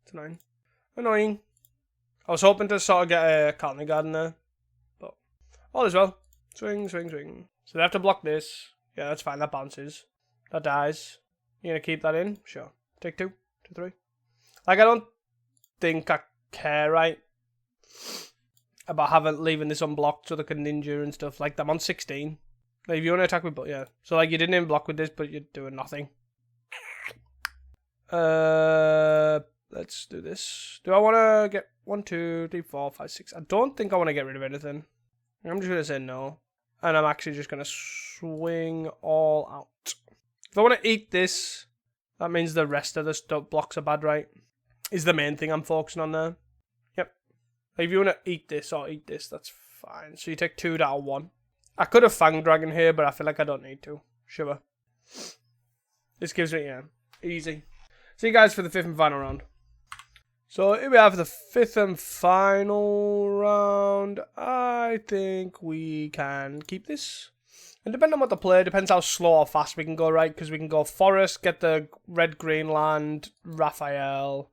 It's 9. Annoying. I was hoping to sort of get a Colony Garden there. But all is well. Swing, swing, swing. So they have to block this. Yeah, that's fine. That bounces. That dies. You gonna keep that in? Sure. Take 2. 2, 3. Like, I don't think I care, right? About leaving this unblocked so they can ninja and stuff. Like, I'm on 16. Like, if you want to attack with, but yeah. So, like, you didn't even block with this, but you're doing nothing. Let's do this. Do I want to get 1, 2, 3, 4, 5, 6? I don't think I want to get rid of anything. I'm just going to say no. And I'm actually just going to swing all out. If I want to eat this, that means the rest of the stuff blocks are bad, right? Is the main thing I'm focusing on there. Yep. Like if you want to eat this or eat this, that's fine. So you take 2 down 1. I could have Fang Dragon here, but I feel like I don't need to. Sure. This gives me, yeah, easy. See you guys for the 5th and final round. So here we have the 5th and final round. I think we can keep this. And depending on what the play, depends how slow or fast we can go, right? Because we can go Forest, get the red-green land, Raphael,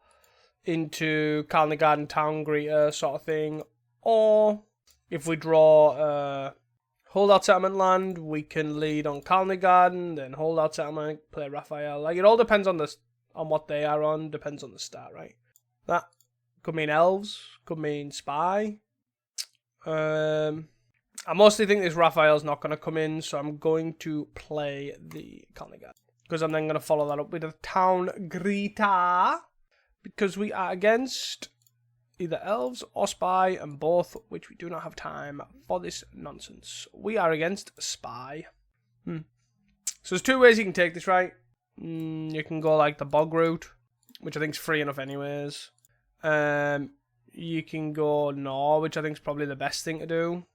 into Colony Garden Town Greeter sort of thing. Or if we draw Holdout Settlement land, we can lead on Colony Garden, then Holdout Settlement, play Raphael. Like, it all depends on what they are on, depends on the start, right? That could mean Elves, could mean Spy. I mostly think this Raphael's not going to come in, so I'm going to play the Colony Garden. Because I'm then going to follow that up with a Town Greeter. Because we are against either Elves or Spy, and both, which we do not have time for this nonsense. We are against Spy. So there's 2 ways you can take this, right? You can go like the Bog route, which I think is free enough anyways. You can go Gnaw, which I think is probably the best thing to do.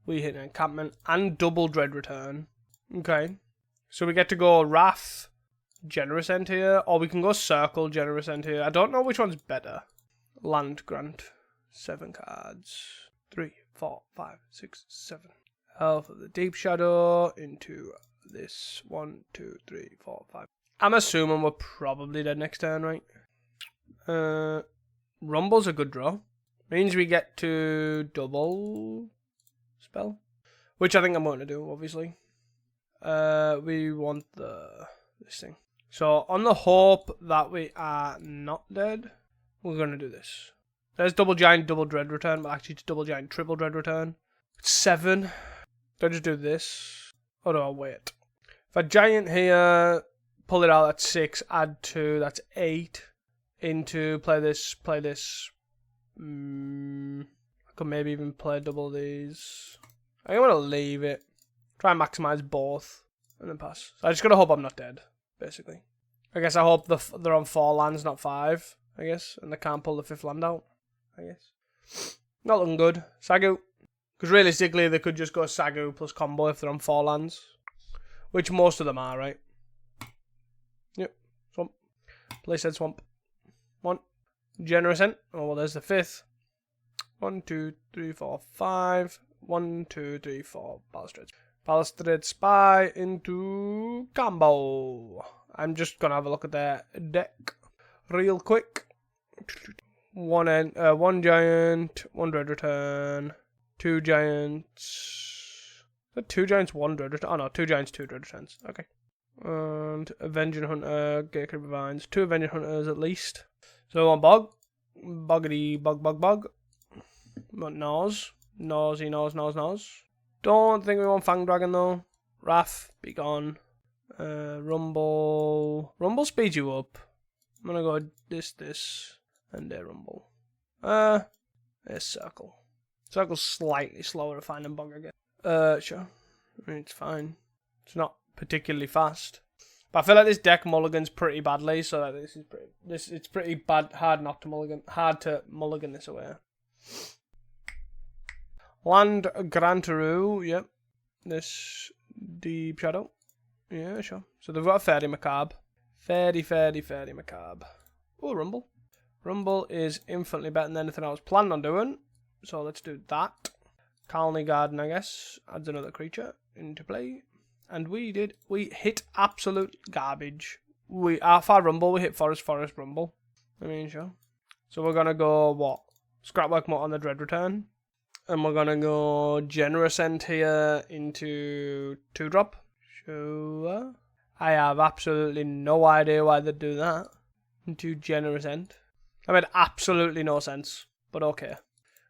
We hit an encampment and double Dread Return. Okay. So we get to go Raph, Generous End here, or we can go Circle, Generous End here. I don't know which one's better. Land Grant. 7 cards. 3, 4, 5, 6, 7. Elf of the Deep Shadow into this. 1, 2, 3, 4, 5. I'm assuming we're probably dead next turn, right? Rumble's a good draw. Means we get to double spell, which I think I'm going to do, obviously. We want this thing. So on the hope that we are not dead, we're going to do this. There's double giant, double dread return, but actually it's double giant, triple dread return. It's 7. Do I just do this? Or do I wait? If I giant here, pull it out, that's 6, add 2, that's 8. Into play this. I could maybe even play double these. I think I'm going to leave it. Try and maximize both. And then pass. So I just got to hope I'm not dead, basically. I guess I hope they're on 4 lands, not 5, I guess. And they can't pull the 5th land out, I guess. Not looking good. Sagu. Because realistically, they could just go Sagu plus combo if they're on 4 lands. Which most of them are, right? Yep. Swamp. Play said Swamp. 1. Generous End. Oh, well, there's the 5th. 1, 2, 3, 4, 5. 1, 2, 3, 4. Balustrade. Balustrade Spy into combo. I'm just going to have a look at their deck real quick. 1 giant, 1 dread return. 2 giants. Is that 2 giants, 1 dread return? Oh no, 2 giants, 2 dread returns. Okay. And Avenging Hunter, Gatecraft Vines. 2 Avenging Hunters at least. So 1 Bog. Boggity, bog. Nose. Nosy, nose. Don't think we want Fang Dragon though. Raph, be gone. Rumble. Rumble speeds you up. I'm gonna go this, and Rumble. There's Circle. Circle's slightly slower to find than Bog, I guess. Sure. I mean, it's fine. It's not particularly fast. But I feel like this deck mulligans pretty badly, so it's pretty bad, hard to mulligan this away. Land Grantaroo, yep. This Deep Shadow. Yeah, sure. So they've got a Fairy Macabre. Fairy Macabre. Oh, Rumble. Rumble is infinitely better than anything I was planning on doing. So let's do that. Colony Garden, I guess. Adds another creature into play. And we hit absolute garbage. Our Rumble, we hit Forest, Rumble. I mean, sure. So we're going to go, what? Scrapwork Moat on the Dread Return. And we're going to go Generous End here into 2-drop. Sure. I have absolutely no idea why they'd do that. Into Generous End. That made absolutely no sense. But okay.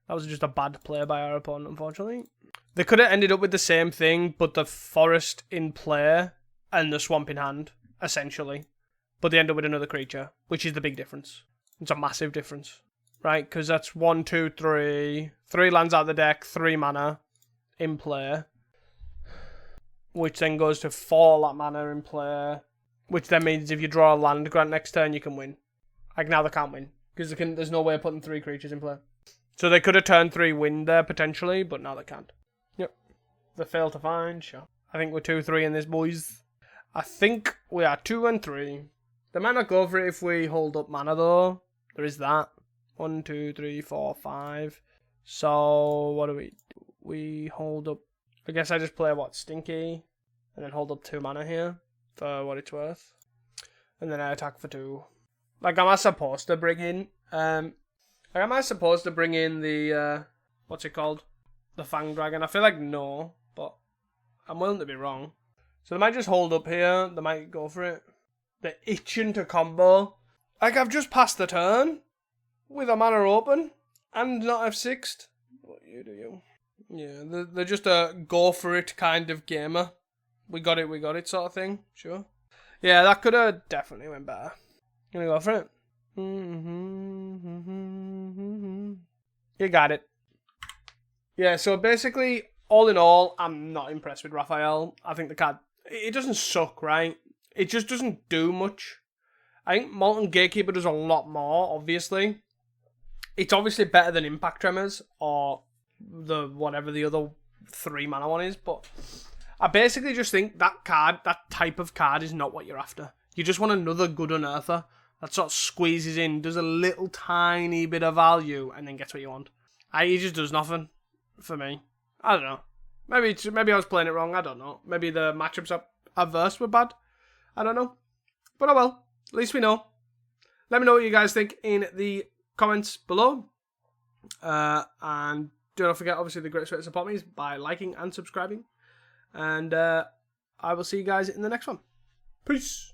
That was just a bad play by our opponent, unfortunately. They could have ended up with the same thing, but the Forest in play and the Swamp in hand, essentially. But they end up with another creature, which is the big difference. It's a massive difference. Right, because that's 1, 2, 3. 3 lands out of the deck, 3 mana in play. Which then goes to 4 that mana in play. Which then means if you draw a land grant next turn, you can win. Like now they can't win. Because there's no way of putting 3 creatures in play. So they could have turned 3 win there potentially, but now they can't. Yep. They failed to find, sure. I think we're 2-3 in this, boys. I think we are 2 and 3. They might not go for it if we hold up mana though. There is that. 1, 2, 3, 4, 5. So what do we do? We hold up. I guess I just play what, Stinky, and then hold up 2 mana here for what it's worth, and then I attack for 2. Like, am I supposed to bring in? Am I supposed to bring in the what's it called? The Fang Dragon? I feel like no, but I'm willing to be wrong. So they might just hold up here. They might go for it. They're itching to combo. Like, I've just passed the turn with a mana open and not F6'd. What you do? Yeah, they're just a go for it kind of gamer. We got it sort of thing. Sure. Yeah, that could have definitely went better. Gonna go for it. You got it. Yeah, so basically, all in all, I'm not impressed with Raphael. I think the card, it doesn't suck, right? It just doesn't do much. I think Molten Gatekeeper does a lot more, obviously. It's obviously better than Impact Tremors, or the whatever the other 3 mana one is, but I basically just think that card, that type of card, is not what you're after. You just want another good unearther that sort of squeezes in, does a little tiny bit of value, and then gets what you want. He just does nothing for me. I don't know. Maybe I was playing it wrong. I don't know. Maybe the matchups up adverse were bad. I don't know. But oh well. At least we know. Let me know what you guys think in the comments below. And do not forget, obviously, the greatest way to support me is by liking and subscribing. And I will see you guys in the next one. Peace.